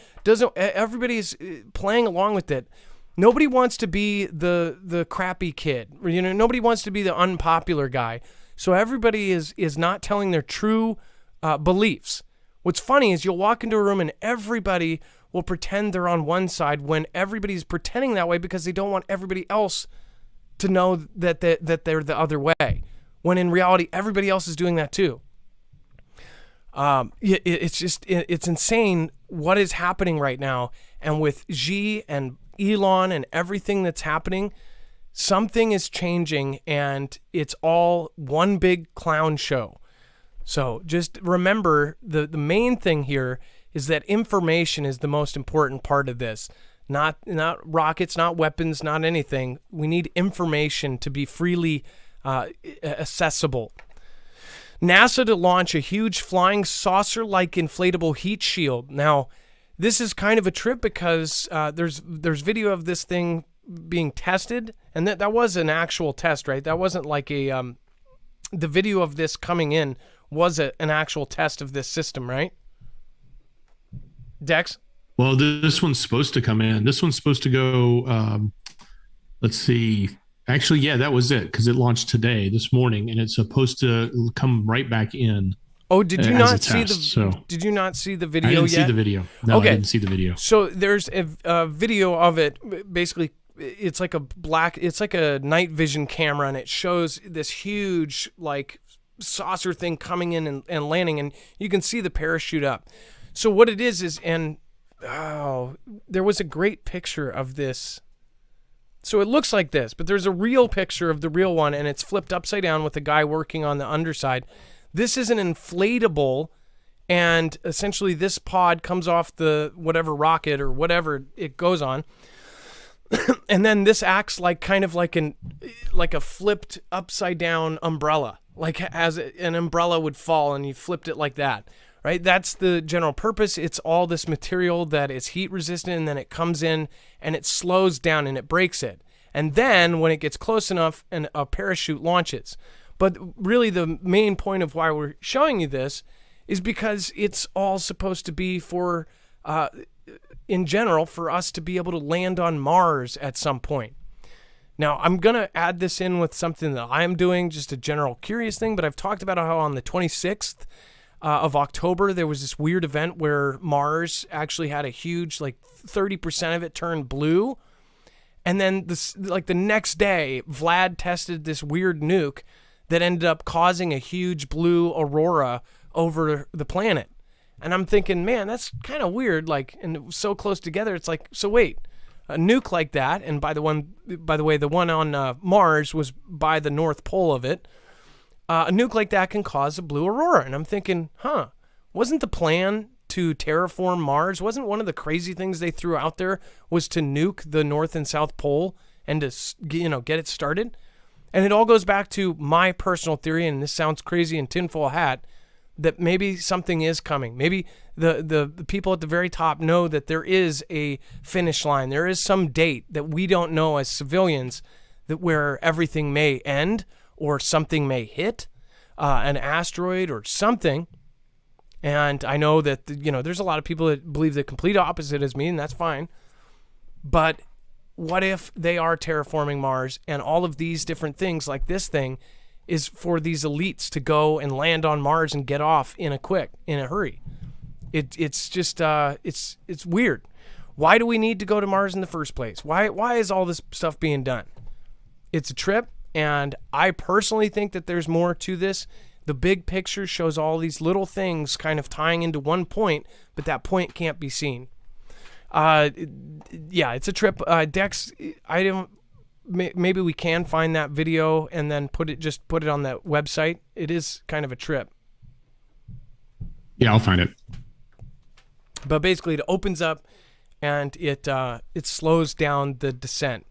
playing along with it. Nobody wants to be the crappy kid. Nobody wants to be the unpopular guy. So everybody is not telling their true beliefs. What's funny is you'll walk into a room and everybody will pretend they're on one side when everybody's pretending that way because they don't want everybody else to know that they're the other way. When in reality, everybody else is doing that too. It's insane what is happening right now. And with Xi and Elon and everything that's happening, something is changing and it's all one big clown show. So just remember the main thing here is that information is the most important part of this. Not rockets, not weapons, not anything. We need information to be freely accessible. NASA to launch a huge flying saucer-like inflatable heat shield. Now, this is kind of a trip because there's video of this thing being tested, and that was an actual test, right? That wasn't like the video of this coming in was an actual test of this system, right? Dex? Well, this one's supposed to come in. This one's supposed to go, let's see. Actually, yeah, that was it because it launched this morning, and it's supposed to come right back in. Oh, did you not see Did you not see the video yet? I didn't see the video. No, okay. I didn't see the video. So there's a video of it. Basically, it's like a night vision camera, and it shows this huge saucer thing coming in and landing, and you can see the parachute up. So what it is there was a great picture of this. So it looks like this, but there's a real picture of the real one, and it's flipped upside down with a guy working on the underside. This is an inflatable, and essentially this pod comes off the whatever rocket or whatever it goes on. And then this acts like a flipped upside down umbrella, like as an umbrella would fall and you flipped it like that. right? That's the general purpose. It's all this material that is heat resistant, and then it comes in and it slows down and it breaks it. And then when it gets close enough, and a parachute launches. But really the main point of why we're showing you this is because it's all supposed to be for, in general, for us to be able to land on Mars at some point. Now, I'm going to add this in with something that I'm doing, just a general curious thing, but I've talked about how on the 26th of October, there was this weird event where Mars actually had a huge, like 30% of it turned blue. And then the next day, Vlad tested this weird nuke that ended up causing a huge blue aurora over the planet. And I'm thinking, man, that's kind of weird. Like, and it was so close together. It's like, so wait, a nuke like that, and by the way, the one on Mars was by the North Pole of it. A nuke like that can cause a blue aurora. And I'm thinking, wasn't the plan to terraform Mars? Wasn't one of the crazy things they threw out there was to nuke the North and South Pole and to, get it started? And it all goes back to my personal theory, and this sounds crazy and tinfoil hat, that maybe something is coming. Maybe the people at the very top know that there is a finish line. There is some date that we don't know as civilians, that where everything may end or something may hit, an asteroid or something. And I know that, there's a lot of people that believe the complete opposite as me, and that's fine. But what if they are terraforming Mars, and all of these different things like this thing is for these elites to go and land on Mars and get off in a hurry? It's just, it's weird. Why do we need to go to Mars in the first place? Why is all this stuff being done? It's a trip, and I personally think that there's more to this. The big picture shows all these little things kind of tying into one point, but that point can't be seen. It's a trip. Dex, maybe we can find that video and then put it on that website. It is kind of a trip. Yeah, I'll find it. But basically, it opens up and it slows down the descent,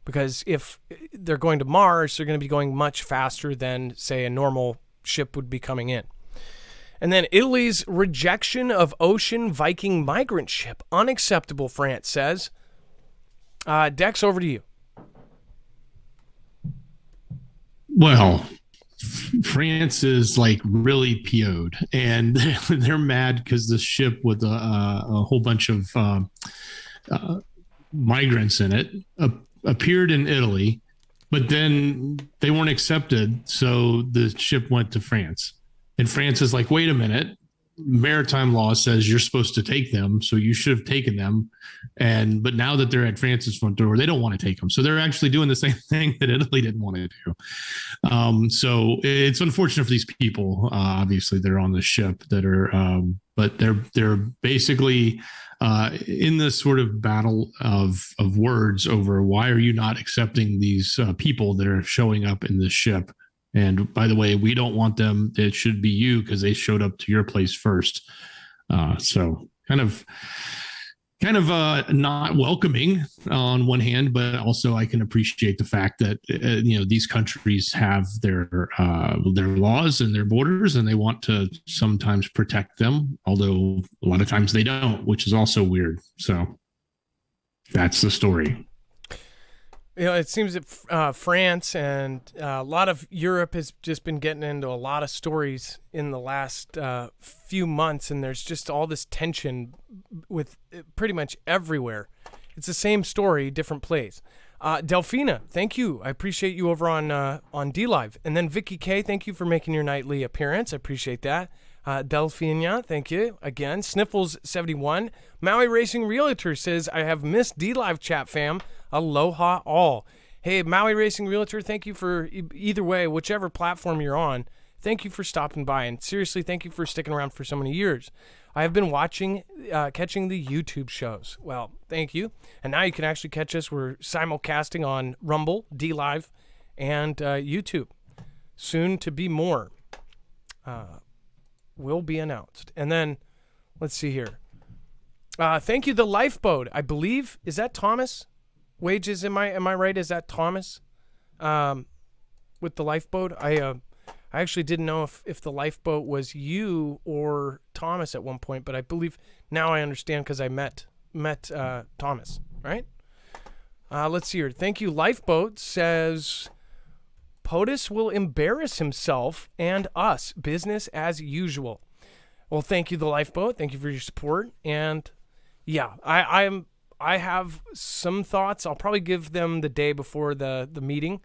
because if they're going to Mars, they're going to be going much faster than, say, a normal ship would be coming in. And then Italy's rejection of Ocean Viking migrant ship. Unacceptable, France says. Dex, over to you. Well, France is like really PO'd, and they're mad because the ship with a whole bunch of migrants in it appeared in Italy, but then they weren't accepted, so the ship went to France. And France is like, wait a minute, maritime law says you're supposed to take them, so you should have taken them. But now that they're at France's front door, they don't want to take them. So they're actually doing the same thing that Italy didn't want to do. So it's unfortunate for these people. Obviously, they're on the ship that are, but they're basically in this sort of battle of words over why are you not accepting these people that are showing up in this ship. And by the way, we don't want them. It should be you because they showed up to your place first. So kind of not welcoming on one hand, but also I can appreciate the fact that these countries have their laws and their borders, and they want to sometimes protect them, although a lot of times they don't, which is also weird. So that's the story. It seems that France and a lot of Europe has just been getting into a lot of stories in the last few months, and there's just all this tension with pretty much everywhere. It's the same story, different place. Delphina, thank you. I appreciate you over on D-Live. And then Vicky K, thank you for making your nightly appearance. I appreciate that. Delphina, thank you again. Sniffles71. Maui Racing Realtor says, I have missed D-Live chat, fam. Aloha all. Hey, Maui Racing Realtor, thank you for either way, whichever platform you're on. Thank you for stopping by. And seriously, thank you for sticking around for so many years. I have been catching the YouTube shows. Well, thank you. And now you can actually catch us. We're simulcasting on Rumble, D-Live, and YouTube. Soon to be more. Will be announced. And then, let's see here. Thank you, the Lifeboat. I believe, is that Thomas? Wages, am I right? Is that Thomas? With the Lifeboat? I actually didn't know if the lifeboat was you or Thomas at one point, but I believe now I understand because I met Thomas, right? Let's see here. Thank you. Lifeboat says POTUS will embarrass himself and us. Business as usual. Well, thank you, the Lifeboat. Thank you for your support. And yeah, I have some thoughts. I'll probably give them the day before the meeting,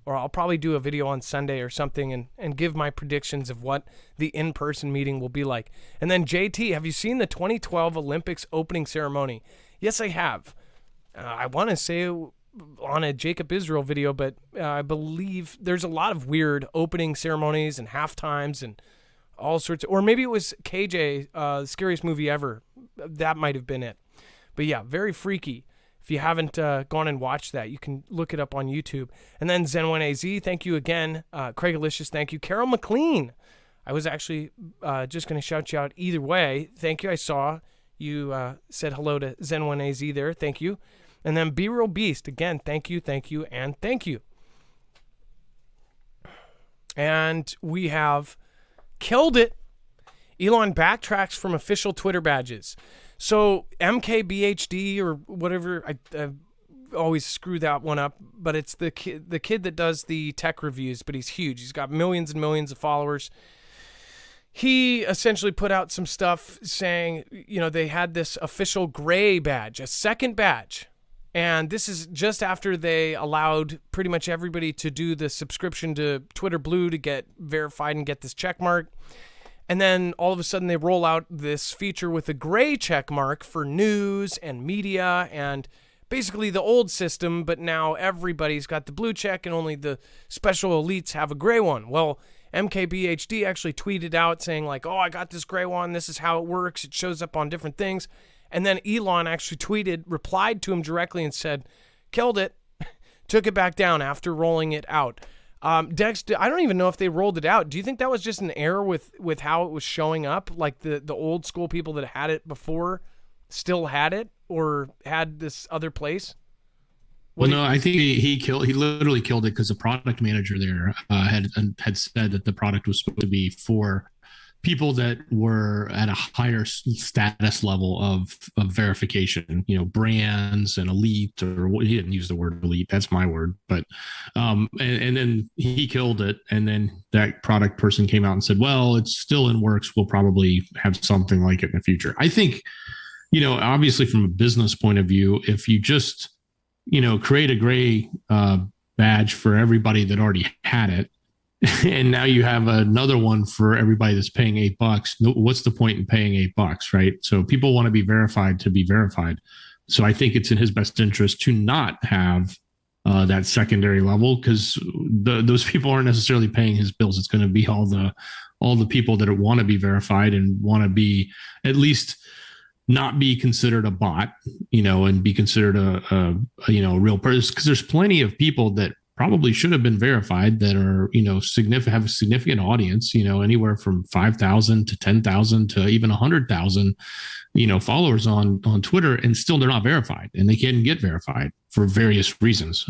or I'll probably do a video on Sunday or something and give my predictions of what the in-person meeting will be like. And then JT, have you seen the 2012 Olympics opening ceremony? Yes, I have. I want to say on a Jacob Israel video, but I believe there's a lot of weird opening ceremonies and half times and all sorts of, or maybe it was KJ, Scariest Movie Ever. That might have been it. But yeah, very freaky. If you haven't gone and watched that, you can look it up on YouTube. And then Zen1AZ, thank you again. Craig Alicious, thank you. Carol McLean, I was actually just going to shout you out either way. Thank you. I saw you said hello to Zen1AZ there. Thank you. And then Be Real Beast, again, thank you, and thank you. And we have killed it. Elon backtracks from official Twitter badges. So MKBHD or whatever, I always screw that one up, but it's the kid that does the tech reviews, but he's huge. He's got millions and millions of followers. He essentially put out some stuff saying, they had this official gray badge, a second badge. And this is just after they allowed pretty much everybody to do the subscription to Twitter Blue to get verified and get this check mark. And then all of a sudden they roll out this feature with a gray check mark for news and media and basically the old system, but now everybody's got the blue check and only the special elites have a gray one. Well, MKBHD actually tweeted out saying like, oh, I got this gray one. This is how it works. It shows up on different things. And then Elon actually replied to him directly and said, killed it, took it back down after rolling it out. Dex, I don't even know if they rolled it out. Do you think that was just an error with how it was showing up? Like the old school people that had it before still had it or had this other place? I think he literally killed it because the product manager there had said that the product was supposed to be for people that were at a higher status level of verification, brands and elite, or he didn't use the word elite. That's my word. But, and then he killed it. And then that product person came out and said, well, it's still in works. We'll probably have something like it in the future. I think, obviously from a business point of view, if you just, create a gray badge for everybody that already had it, and now you have another one for everybody that's paying $8. What's the point in paying $8, right? So people want to be verified to be verified. So I think it's in his best interest to not have that secondary level because those people aren't necessarily paying his bills. It's going to be all the people that want to be verified and want to be at least not be considered a bot, and be considered a real person. Because there's plenty of people that probably should have been verified that are, have a significant audience, anywhere from 5,000 to 10,000 to even 100,000, followers on Twitter, and still they're not verified and they can't get verified for various reasons.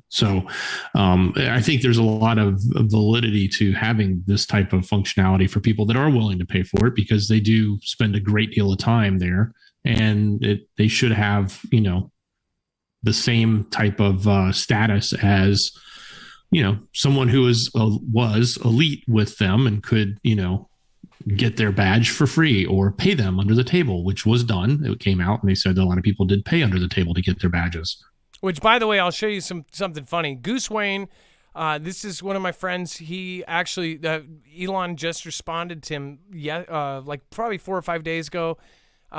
So I think there's a lot of validity to having this type of functionality for people that are willing to pay for it because they do spend a great deal of time there, and they should have, the same type of status as, someone who was elite with them and could, get their badge for free or pay them under the table, which was done. It came out and they said a lot of people did pay under the table to get their badges. Which, by the way, I'll show you something funny. Goose Wayne, this is one of my friends. He actually, Elon just responded to him, like probably 4 or 5 days ago,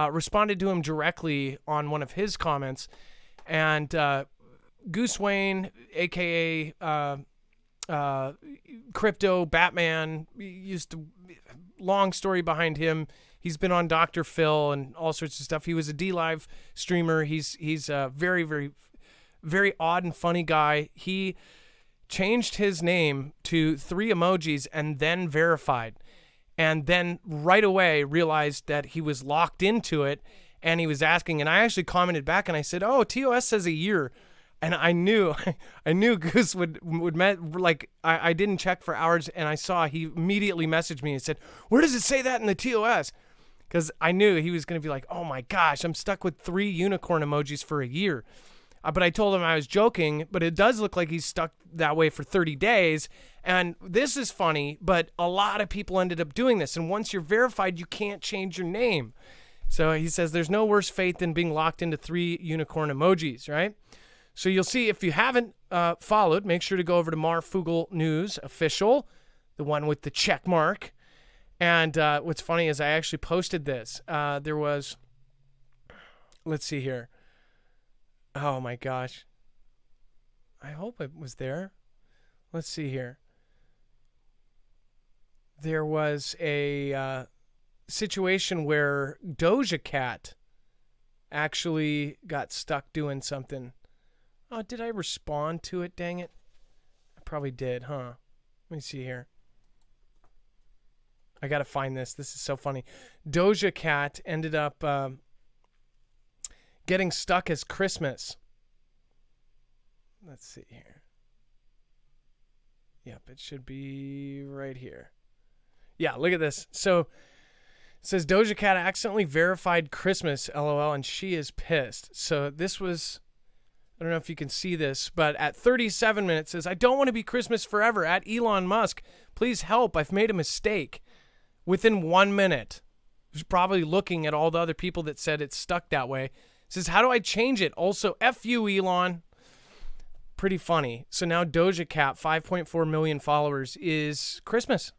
responded to him directly on one of his comments. And Goose Wayne, a.k.a. Crypto Batman, long story behind him. He's been on Dr. Phil and all sorts of stuff. He was a DLive streamer. He's a very, very, very odd and funny guy. He changed his name to 3 emojis and then verified. And then right away realized that he was locked into it. And he was asking, and I actually commented back and I said, oh, TOS says a year. And I knew Goose would like I didn't check for hours, and I saw he immediately messaged me and said, "Where does it say that in the TOS?" Because I knew he was going to be like, "Oh my gosh, I'm stuck with 3 unicorn emojis for a year." But I told him I was joking, but it does look like he's stuck that way for 30 days. And this is funny, but a lot of people ended up doing this. And once you're verified, you can't change your name. So he says there's no worse fate than being locked into 3 unicorn emojis, right? So you'll see, if you haven't followed, make sure to go over to Marfoogle News Official, the one with the check mark. And what's funny is I actually posted this. There was, let's see here. Oh my gosh. I hope it was there. Let's see here. There was a situation where Doja Cat actually got stuck doing something. Oh, did I respond to it? Dang it. I probably did, huh? Let me see here. I got to find this. This is so funny. Doja Cat ended up getting stuck as Christmas. Let's see here. Yep, it should be right here. Yeah, look at this. So it says Doja Cat accidentally verified Christmas, LOL, and she is pissed. So this was, I don't know if you can see this, but at 37 minutes it says, "I don't want to be Christmas forever. At Elon Musk, please help. I've made a mistake." Within 1 minute, he was probably looking at all the other people that said it's stuck that way. Says, "How do I change it? Also, F you, Elon." Pretty funny. So now Doja Cat, 5.4 million followers, is Christmas.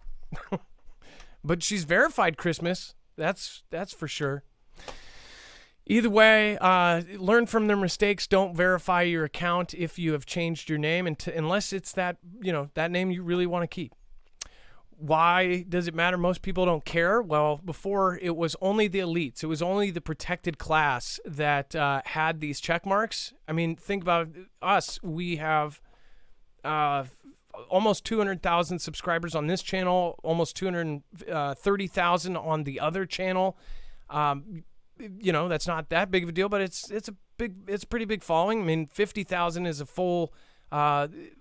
But she's verified Christmas. That's for sure. Either way, learn from their mistakes. Don't verify your account if you have changed your name, unless it's that name you really want to keep. Why does it matter? Most people don't care. Well, before it was only the elites. It was only the protected class that had these check marks. I mean, think about us. We have almost 200,000 subscribers on this channel, almost 230,000 on the other channel. That's not that big of a deal, but it's a pretty big following. I mean, 50,000 is a full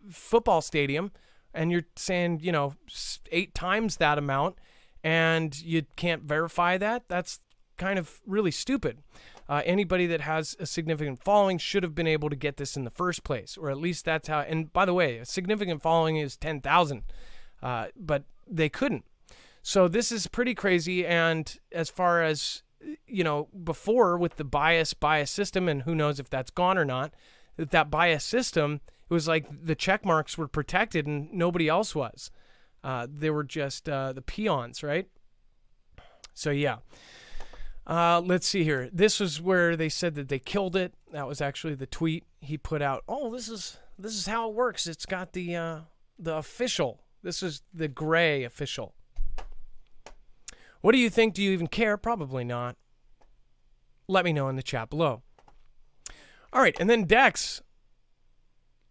football stadium. And you're saying, 8 times that amount, and you can't verify that? That's kind of really stupid. Anybody that has a significant following should have been able to get this in the first place, or at least that's how. And by the way, a significant following is 10,000, but they couldn't. So this is pretty crazy. And as far as, before with the bias system, and who knows if that's gone or not, that bias system, it was like the check marks were protected and nobody else was. They were just the peons, right? So yeah. Let's see here. This was where they said that they killed it. That was actually the tweet he put out. Oh, this is how it works. It's got the official. This is the gray official. What do you think? Do you even care? Probably not. Let me know in the chat below. All right, and then Dex.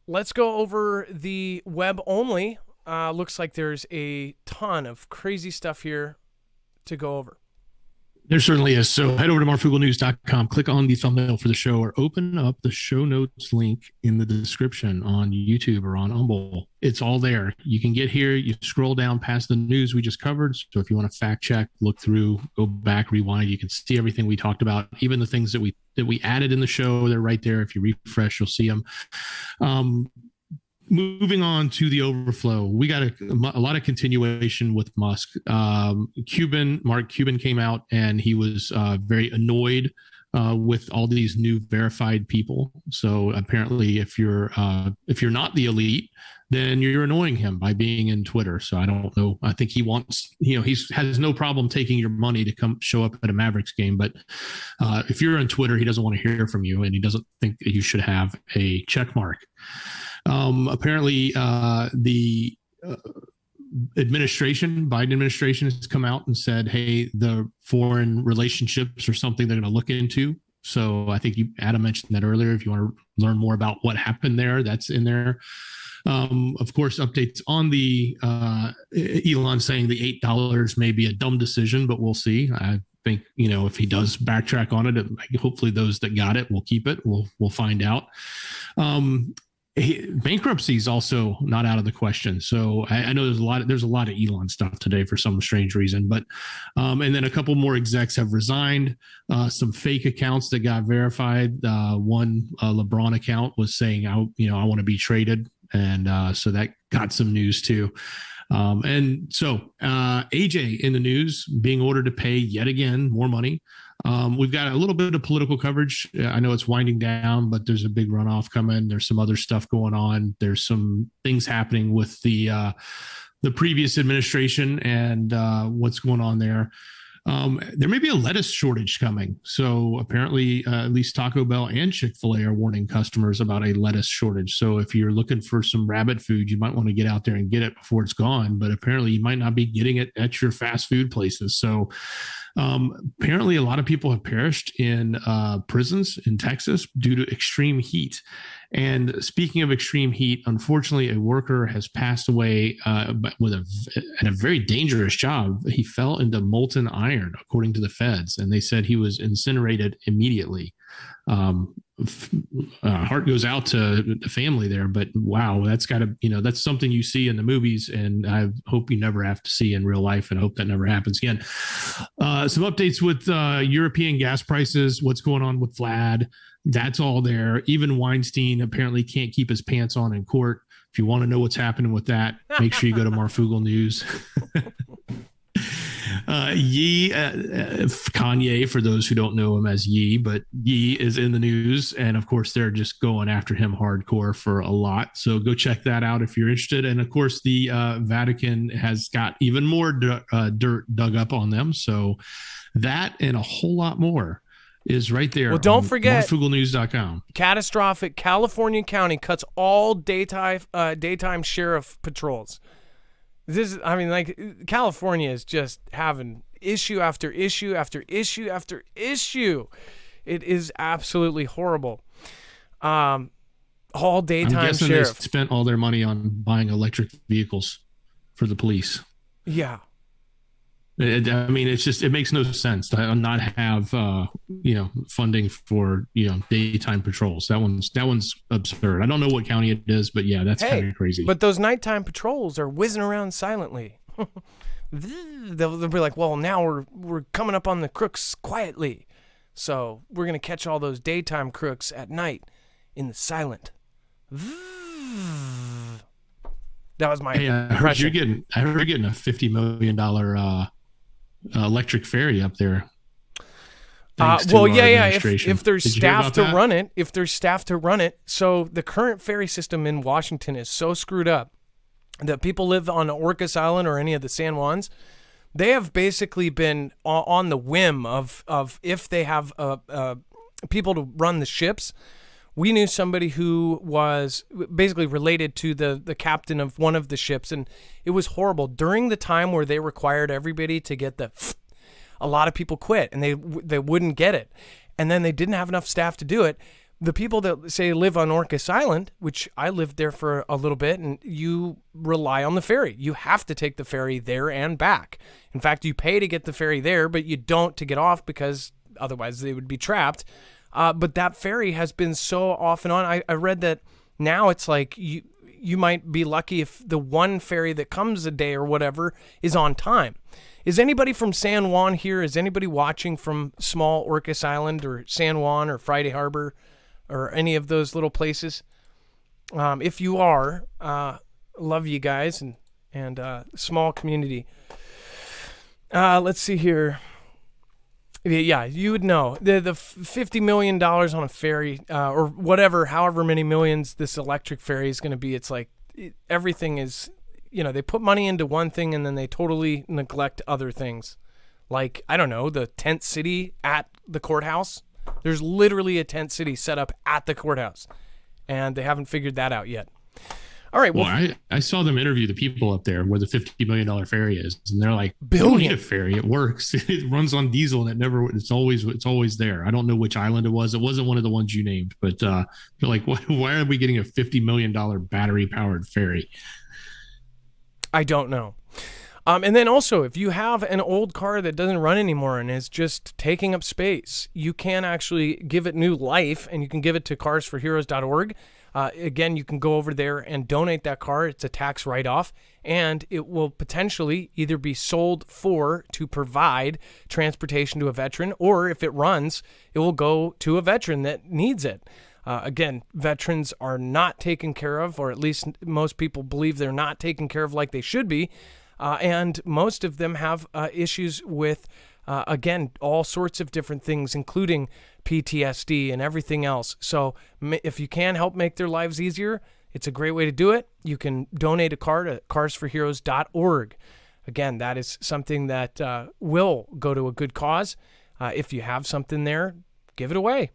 Let's go over the web only. Looks like there's a ton of crazy stuff here to go over. There certainly is. So head over to marfooglenews.com, click on the thumbnail for the show, or open up the show notes link in the description on YouTube or on Humble. It's all there. You can get here. You scroll down past the news we just covered. So if you want to fact check, look through, go back, rewind, you can see everything we talked about, even the things that we added in the show. They're right there. If you refresh, you'll see them. Moving on to the overflow, we got a lot of continuation with Musk. Mark Cuban came out and he was very annoyed with all these new verified people. So apparently, if you're not the elite, then you're annoying him by being in Twitter. So I don't know. I think he wants, he has no problem taking your money to come show up at a Mavericks game. But if you're on Twitter, he doesn't want to hear from you, and he doesn't think that you should have a check mark. Apparently, the Biden administration has come out and said, hey, the foreign relationships are something they're going to look into. So I think Adam mentioned that earlier. If you want to learn more about what happened there, that's in there. Of course, updates on the Elon saying the $8 may be a dumb decision, but we'll see. think, if he does backtrack on it, hopefully those that got it will keep it. We'll find out. Bankruptcy is also not out of the question. So I know there's a lot of Elon stuff today for some strange reason, but and then a couple more execs have resigned. Some fake accounts that got verified. One LeBron account was saying, I want to be traded, and so that got some news too. And so AJ in the news being ordered to pay yet again more money. We've got a little bit of political coverage. I know it's winding down, but there's a big runoff coming. There's some other stuff going on. There's some things happening with the previous administration and what's going on there. There may be a lettuce shortage coming. So apparently, at least Taco Bell and Chick-fil-A are warning customers about a lettuce shortage. So if you're looking for some rabbit food, you might want to get out there and get it before it's gone. But apparently, you might not be getting it at your fast food places. So apparently, a lot of people have perished in prisons in Texas due to extreme heat. And speaking of extreme heat, unfortunately, a worker has passed away with a very dangerous job. He fell into molten iron, according to the feds, and they said he was incinerated immediately. Heart goes out to the family there, but wow, that's got to, that's something you see in the movies, and I hope you never have to see in real life, and I hope that never happens again. Some updates with European gas prices, what's going on with Vlad. That's all there. Even Weinstein apparently can't keep his pants on in court. If you want to know what's happening with that, make sure you go to Marfoogle News. Kanye, for those who don't know him as Ye, but Ye is in the news. And of course, they're just going after him hardcore for a lot. So go check that out if you're interested. And of course, the Vatican has got even more dirt dug up on them. So that and a whole lot more is right there. Well, don't forget MarfoogleNews.com. Catastrophic. California County cuts all daytime sheriff patrols. California is just having issue after issue after issue after issue. It is absolutely horrible. All daytime I'm guessing sheriff. they spent all their money on buying electric vehicles for the police. Yeah. It makes no sense to not have, funding for, daytime patrols. That one's absurd. I don't know what county it is, but yeah, that's kind of crazy. But those nighttime patrols are whizzing around silently. They'll be like, well, now we're coming up on the crooks quietly. So we're going to catch all those daytime crooks at night in the silent. That was my impression. I heard you're getting a $50 million electric ferry up there. If there's staff to run it. So the current ferry system in Washington is so screwed up that people live on Orcas Island or any of the San Juans. They have basically been on the whim of if they have people to run the ships. We knew somebody who was basically related to the captain of one of the ships, and it was horrible. During the time where they required everybody to get a lot of people quit, and they wouldn't get it. And then they didn't have enough staff to do it. The people that say live on Orcas Island, which I lived there for a little bit, and you rely on the ferry. You have to take the ferry there and back. In fact, you pay to get the ferry there, but you don't to get off because otherwise they would be trapped. But that ferry has been so off and on. I read that now it's like you might be lucky if the one ferry that comes a day or whatever is on time. Is anybody from San Juan here? Is anybody watching from small Orcas Island or San Juan or Friday Harbor or any of those little places? If you are, love you guys and small community. Let's see here. Yeah, you would know. The $50 million on a ferry or whatever, however many millions this electric ferry is going to be, it's like everything is, they put money into one thing and then they totally neglect other things. Like, I don't know, the tent city at the courthouse. There's literally a tent city set up at the courthouse, and they haven't figured that out yet. All right. Well, I saw them interview the people up there where the $50 million ferry is, and they're like, "We don't need a ferry. It works. It runs on diesel, and it's always there." I don't know which island it was. It wasn't one of the ones you named, but they're like, "Why are we getting a $50 million battery powered ferry?" I don't know. And then also, if you have an old car that doesn't run anymore and is just taking up space, you can actually give it new life, and you can give it to carsforheroes.org. Again, you can go over there and donate that car. It's a tax write-off, and it will potentially either be sold to provide transportation to a veteran, or if it runs, it will go to a veteran that needs it. Again, veterans are not taken care of, or at least most people believe they're not taken care of like they should be. And most of them have issues with, again, all sorts of different things, including PTSD and everything else. So if you can help make their lives easier, it's a great way to do it. You can donate a car to carsforheroes.org. Again, that is something that will go to a good cause. If you have something there, give it away.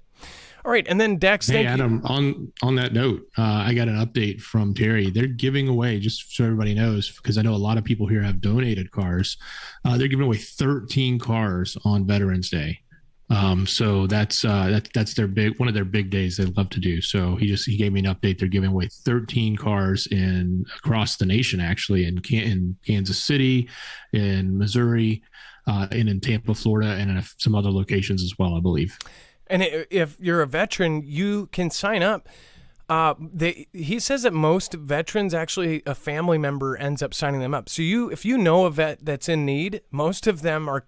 All right, and then Dex, hey Adam, on that note, I got an update from Terry. They're giving away, just so everybody knows, because I know a lot of people here have donated cars. They're giving away 13 cars on Veterans Day. So that's their one of their big days they love to do. So he gave me an update. They're giving away 13 cars across the nation, actually, in Kansas City, in Missouri, and in Tampa, Florida, and in some other locations as well, I believe. And if you're a veteran, you can sign up. He says that most veterans, actually, a family member ends up signing them up. So if you know a vet that's in need, most of them are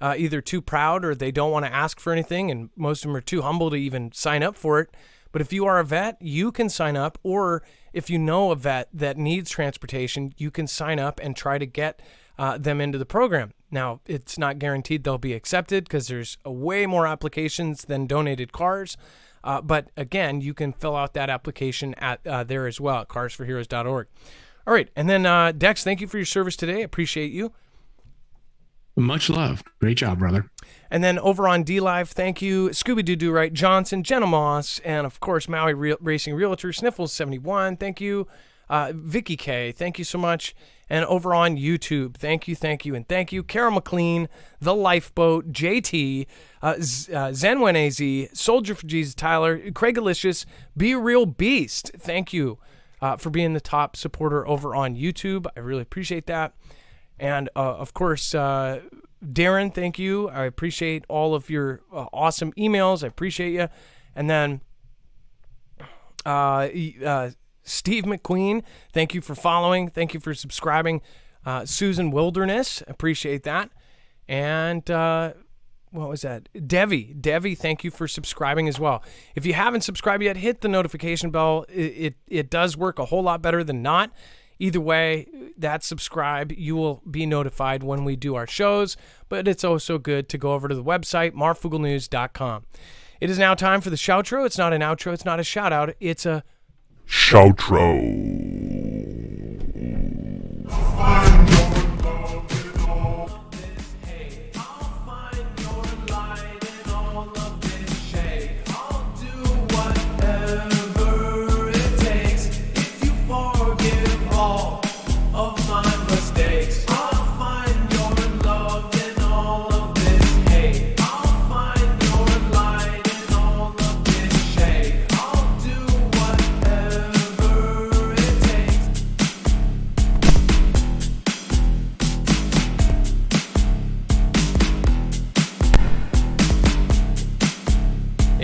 either too proud or they don't want to ask for anything, and most of them are too humble to even sign up for it. But if you are a vet, you can sign up, or if you know a vet that needs transportation, you can sign up and try to get them into the program. Now, it's not guaranteed they'll be accepted because there's way more applications than donated cars. But again, you can fill out that application at there as well at carsforheroes.org. All right. And then Dex, thank you for your service today. Appreciate you. Much love. Great job, brother. And then over on DLive, thank you, Scooby-Doo Right Johnson, Jenna Moss, and of course, Maui Racing Realtor, Sniffles71. Thank you. Vicky K, thank you so much. And over on YouTube, thank you, and thank you. Carol McLean, The Lifeboat, JT, Zenwen AZ, Soldier for Jesus Tyler, Craig Alicious, Be Real Beast. Thank you for being the top supporter over on YouTube. I really appreciate that. And of course, Darren, thank you. I appreciate all of your awesome emails. I appreciate you. And then Steve McQueen, thank you for following. Thank you for subscribing. Susan Wilderness, appreciate that. And what was that? Devi, thank you for subscribing as well. If you haven't subscribed yet, hit the notification bell. It does work a whole lot better than not. Either way, that subscribe, you will be notified when we do our shows, but it's also good to go over to the website, marfooglenews.com. It is now time for the shoutro. It's not an outro. It's not a shout-out. It's a shoutro.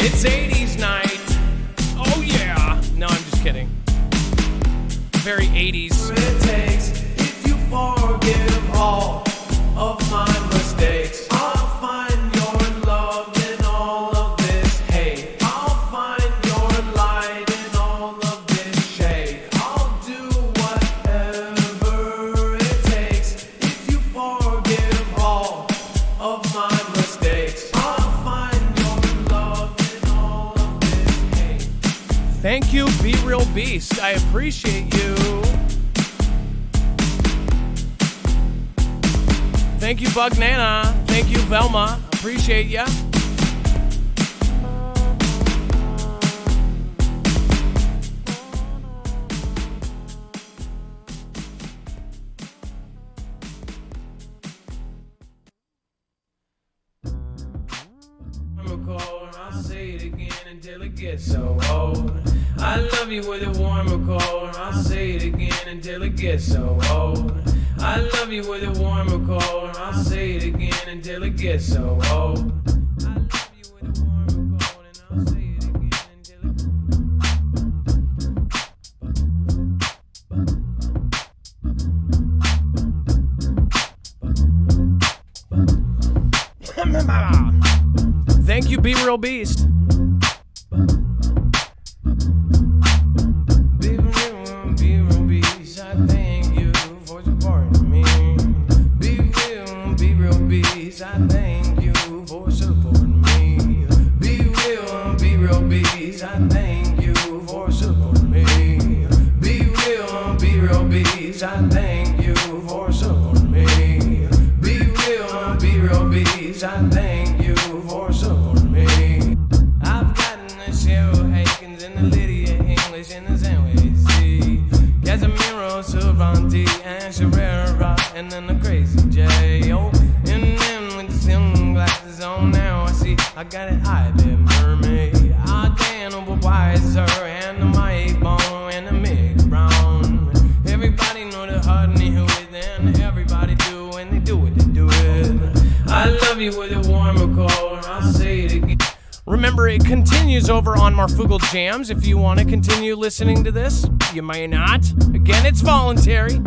It's 80s night. Oh, yeah. No, I'm just kidding. Very 80s. It takes if you forgive all of my mistakes. I'll find your love in all of this hate. I'll find your light in all of this shade. I'll do whatever it takes if you forgive all of my mistakes. I'll find your love in all of this hate. Thank you, Be Real Beast. I appreciate you. Thank you, Bug Nana. Thank you, Velma. Appreciate ya. I'll say it again until it gets so old. I love you with a warm or cold. I'll say it again until it gets so old. I love you with a warm or cold. I'll say it again until it gets so old. I love you with a warm or cold, and I'll say it again until it. Thank you, Be Real Beast. Be real beast. I thank you for supporting me. Be real beast. I thank you for supporting me. Be real beast. I thank you for supporting me. Be real beast. I thank you for supporting me. Be real beast. I thank you for supporting me. I've gotten the Cheryl Hankins and the Lydia English and the Sandwich C. Casimiro Cervanti and Sherrera and then the Crazy J. Oh, and then with the sunglasses on now I see I got an eye that mermaid. I Dan over Weiser and the Mike Bone and the Mick Brown. Everybody know the Hudney who is and everybody do and they do what they do it. I love you with a warm or cold. I'll say it again. Remember, it continues over on Marfoogle Jams. If you want to continue listening to this, you may not. Again, it's voluntary.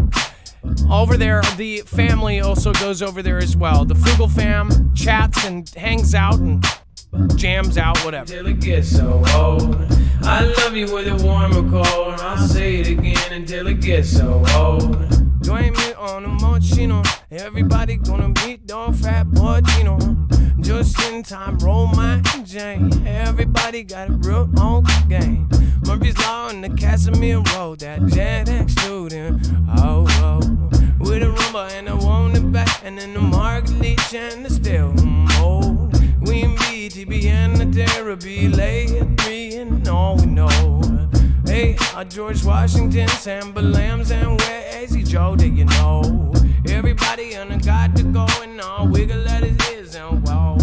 Over there, the family also goes over there as well. The Foogle fam chats and hangs out and jams out, whatever. Till it gets so old. I love you with a warm or cold. I'll say it again until it gets so old. Join me on the mochino. Everybody gonna beat dog fat boy Gino. Just in time, roll my J. Everybody got a real old game. Murphy's Law and the Casimir Road. That Gen X student. Oh, oh. With a rumba and a wound it back. And then the Marguerite and the still mold. We in BTB and the therapy. Lay at 3 and all we know. Hey, George Washington, Sam Lambs, and where AC Joe, do you know? Everybody on the got to go and all wiggle at his ears and wow.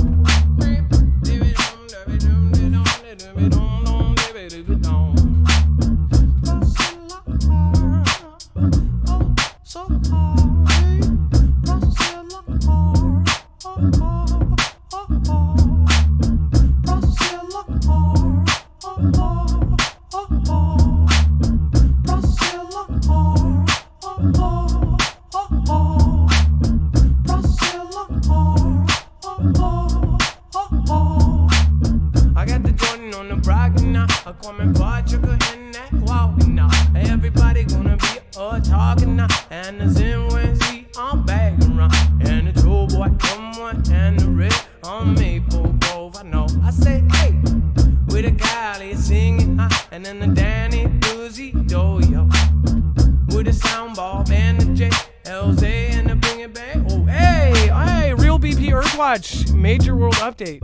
I got the Jordan on the bragging now. I come and buy sugar in that walking now. Everybody gonna be talking now. And the Zen Wednesday I'm bagging around. And the true boy come one and the red on Maple Grove. I know. I say hey with a Cali singing and then the Danny Doozy Doyo with the sound ball and the JLZ and the bring it back. Oh, hey, Real BP Earthwatch, major world update.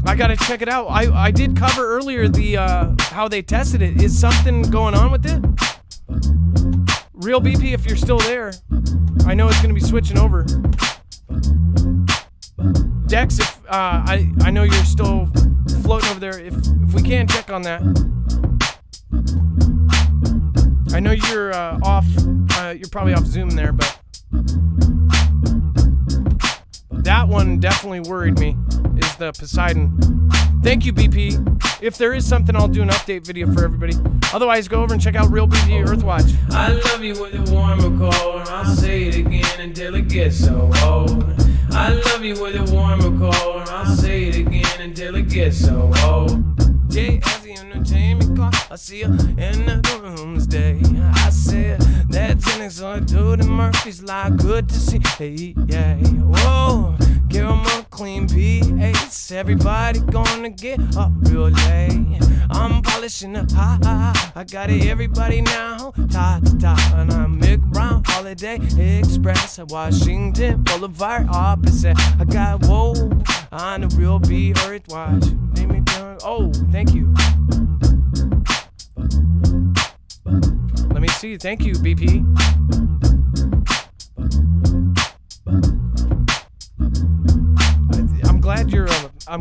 I gotta check it out. I did cover earlier the how they tested it. Is something going on with it? Real BP, if you're still there, I know it's gonna be switching over. Dex, if I know you're still floating over there. If we can check on that. I know you're off. You're probably off Zoom there, but that one definitely worried me. Is the Poseidon. Thank you, BP. If there is something, I'll do an update video for everybody. Otherwise, go over and check out Real BP Earthwatch. I love you with a warm or cold. I'll say it again until it gets so old. I love you with a warm or cold. I'll say it again until it gets so old. J.S.E. Entertainment Car. I see you in the doomsday. I said that Jennings on to the Murphy's like good to see. Hey, yeah. Whoa. Give 'em a clean P8. Everybody gonna get up real late. I'm polishing the high. I got it, everybody now. Top to top. And I'm Mick Brown, Holiday Express. Washington Boulevard opposite. I got whoa on the Real B Earthwatch. Oh, thank you. Let me see. Thank you, BP. I'm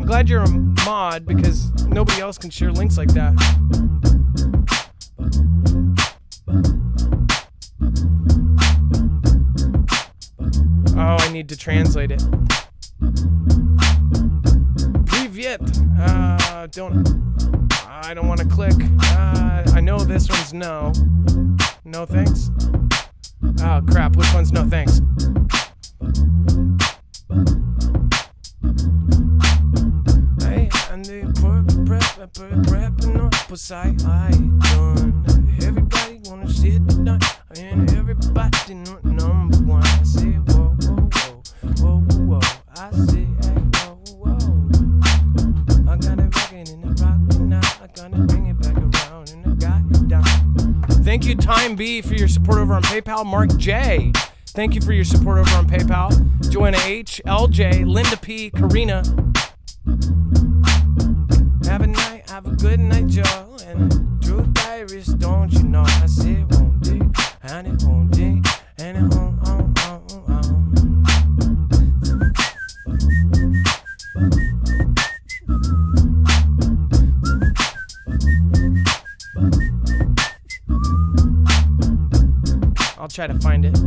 glad you're a mod because nobody else can share links like that. need to translate it. Privyet. I don't want to click. I know this one's no. No thanks. Oh crap, which one's no thanks? Hey, and the prepping up beside I done. Everybody wanna sit tonight, and everybody number one. I say whoa, whoa, whoa, whoa, whoa, whoa. I say hey, whoa, whoa. I got it rocking in the rockin' now. I gotta bring it back around, and I got it down. Thank you, Time B, for your support over on PayPal. Mark J, thank you for your support over on PayPal. Joanna H, LJ, Linda P, Karina. Have a good night, Joe. And a true diarist, don't you know? I said, won't dig, and it won't dig, and it won't, I'll try to find it.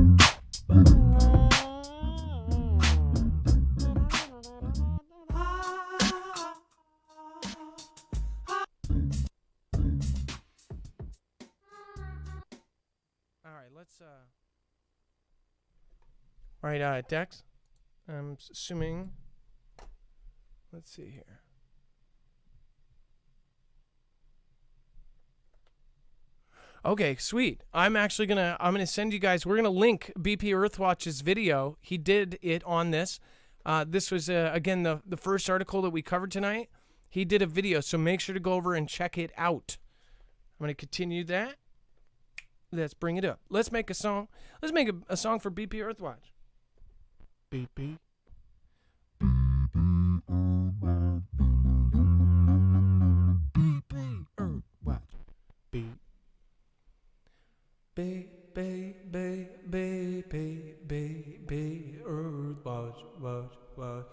All right, Dex. I'm assuming. Let's see here. Okay, sweet. I'm gonna send you guys. We're gonna link BP Earthwatch's video. He did it on this. This was again the first article that we covered tonight. He did a video, so make sure to go over and check it out. I'm gonna continue that. Let's bring it up. Let's make a song. Let's make a song for BP Earthwatch. BP. BP Earthwatch. Beep. Baby, Earthwatch, watch.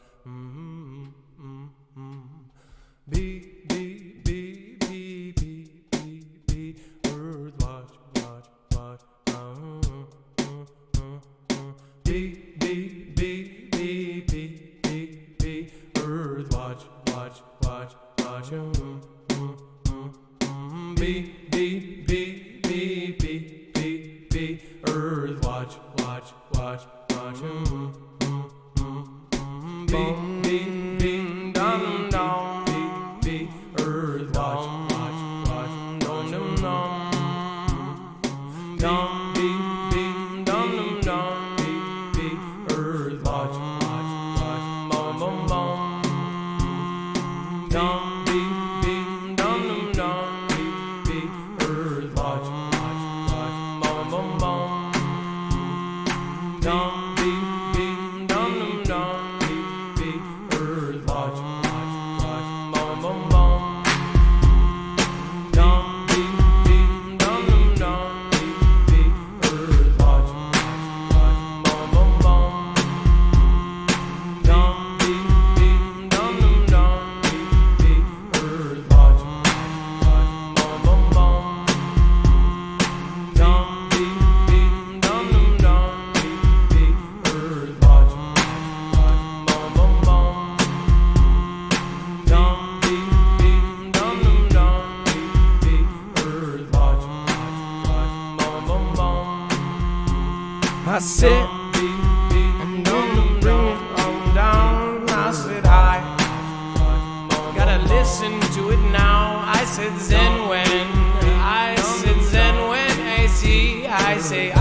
Beep, Earthwatch, watch. Beep, Earthwatch, watch. Earthwatch, watch. I said, I'm gonna bring it on down. I said, I gotta listen to it now. I said, Zen when, I said, Zen when I see, I say,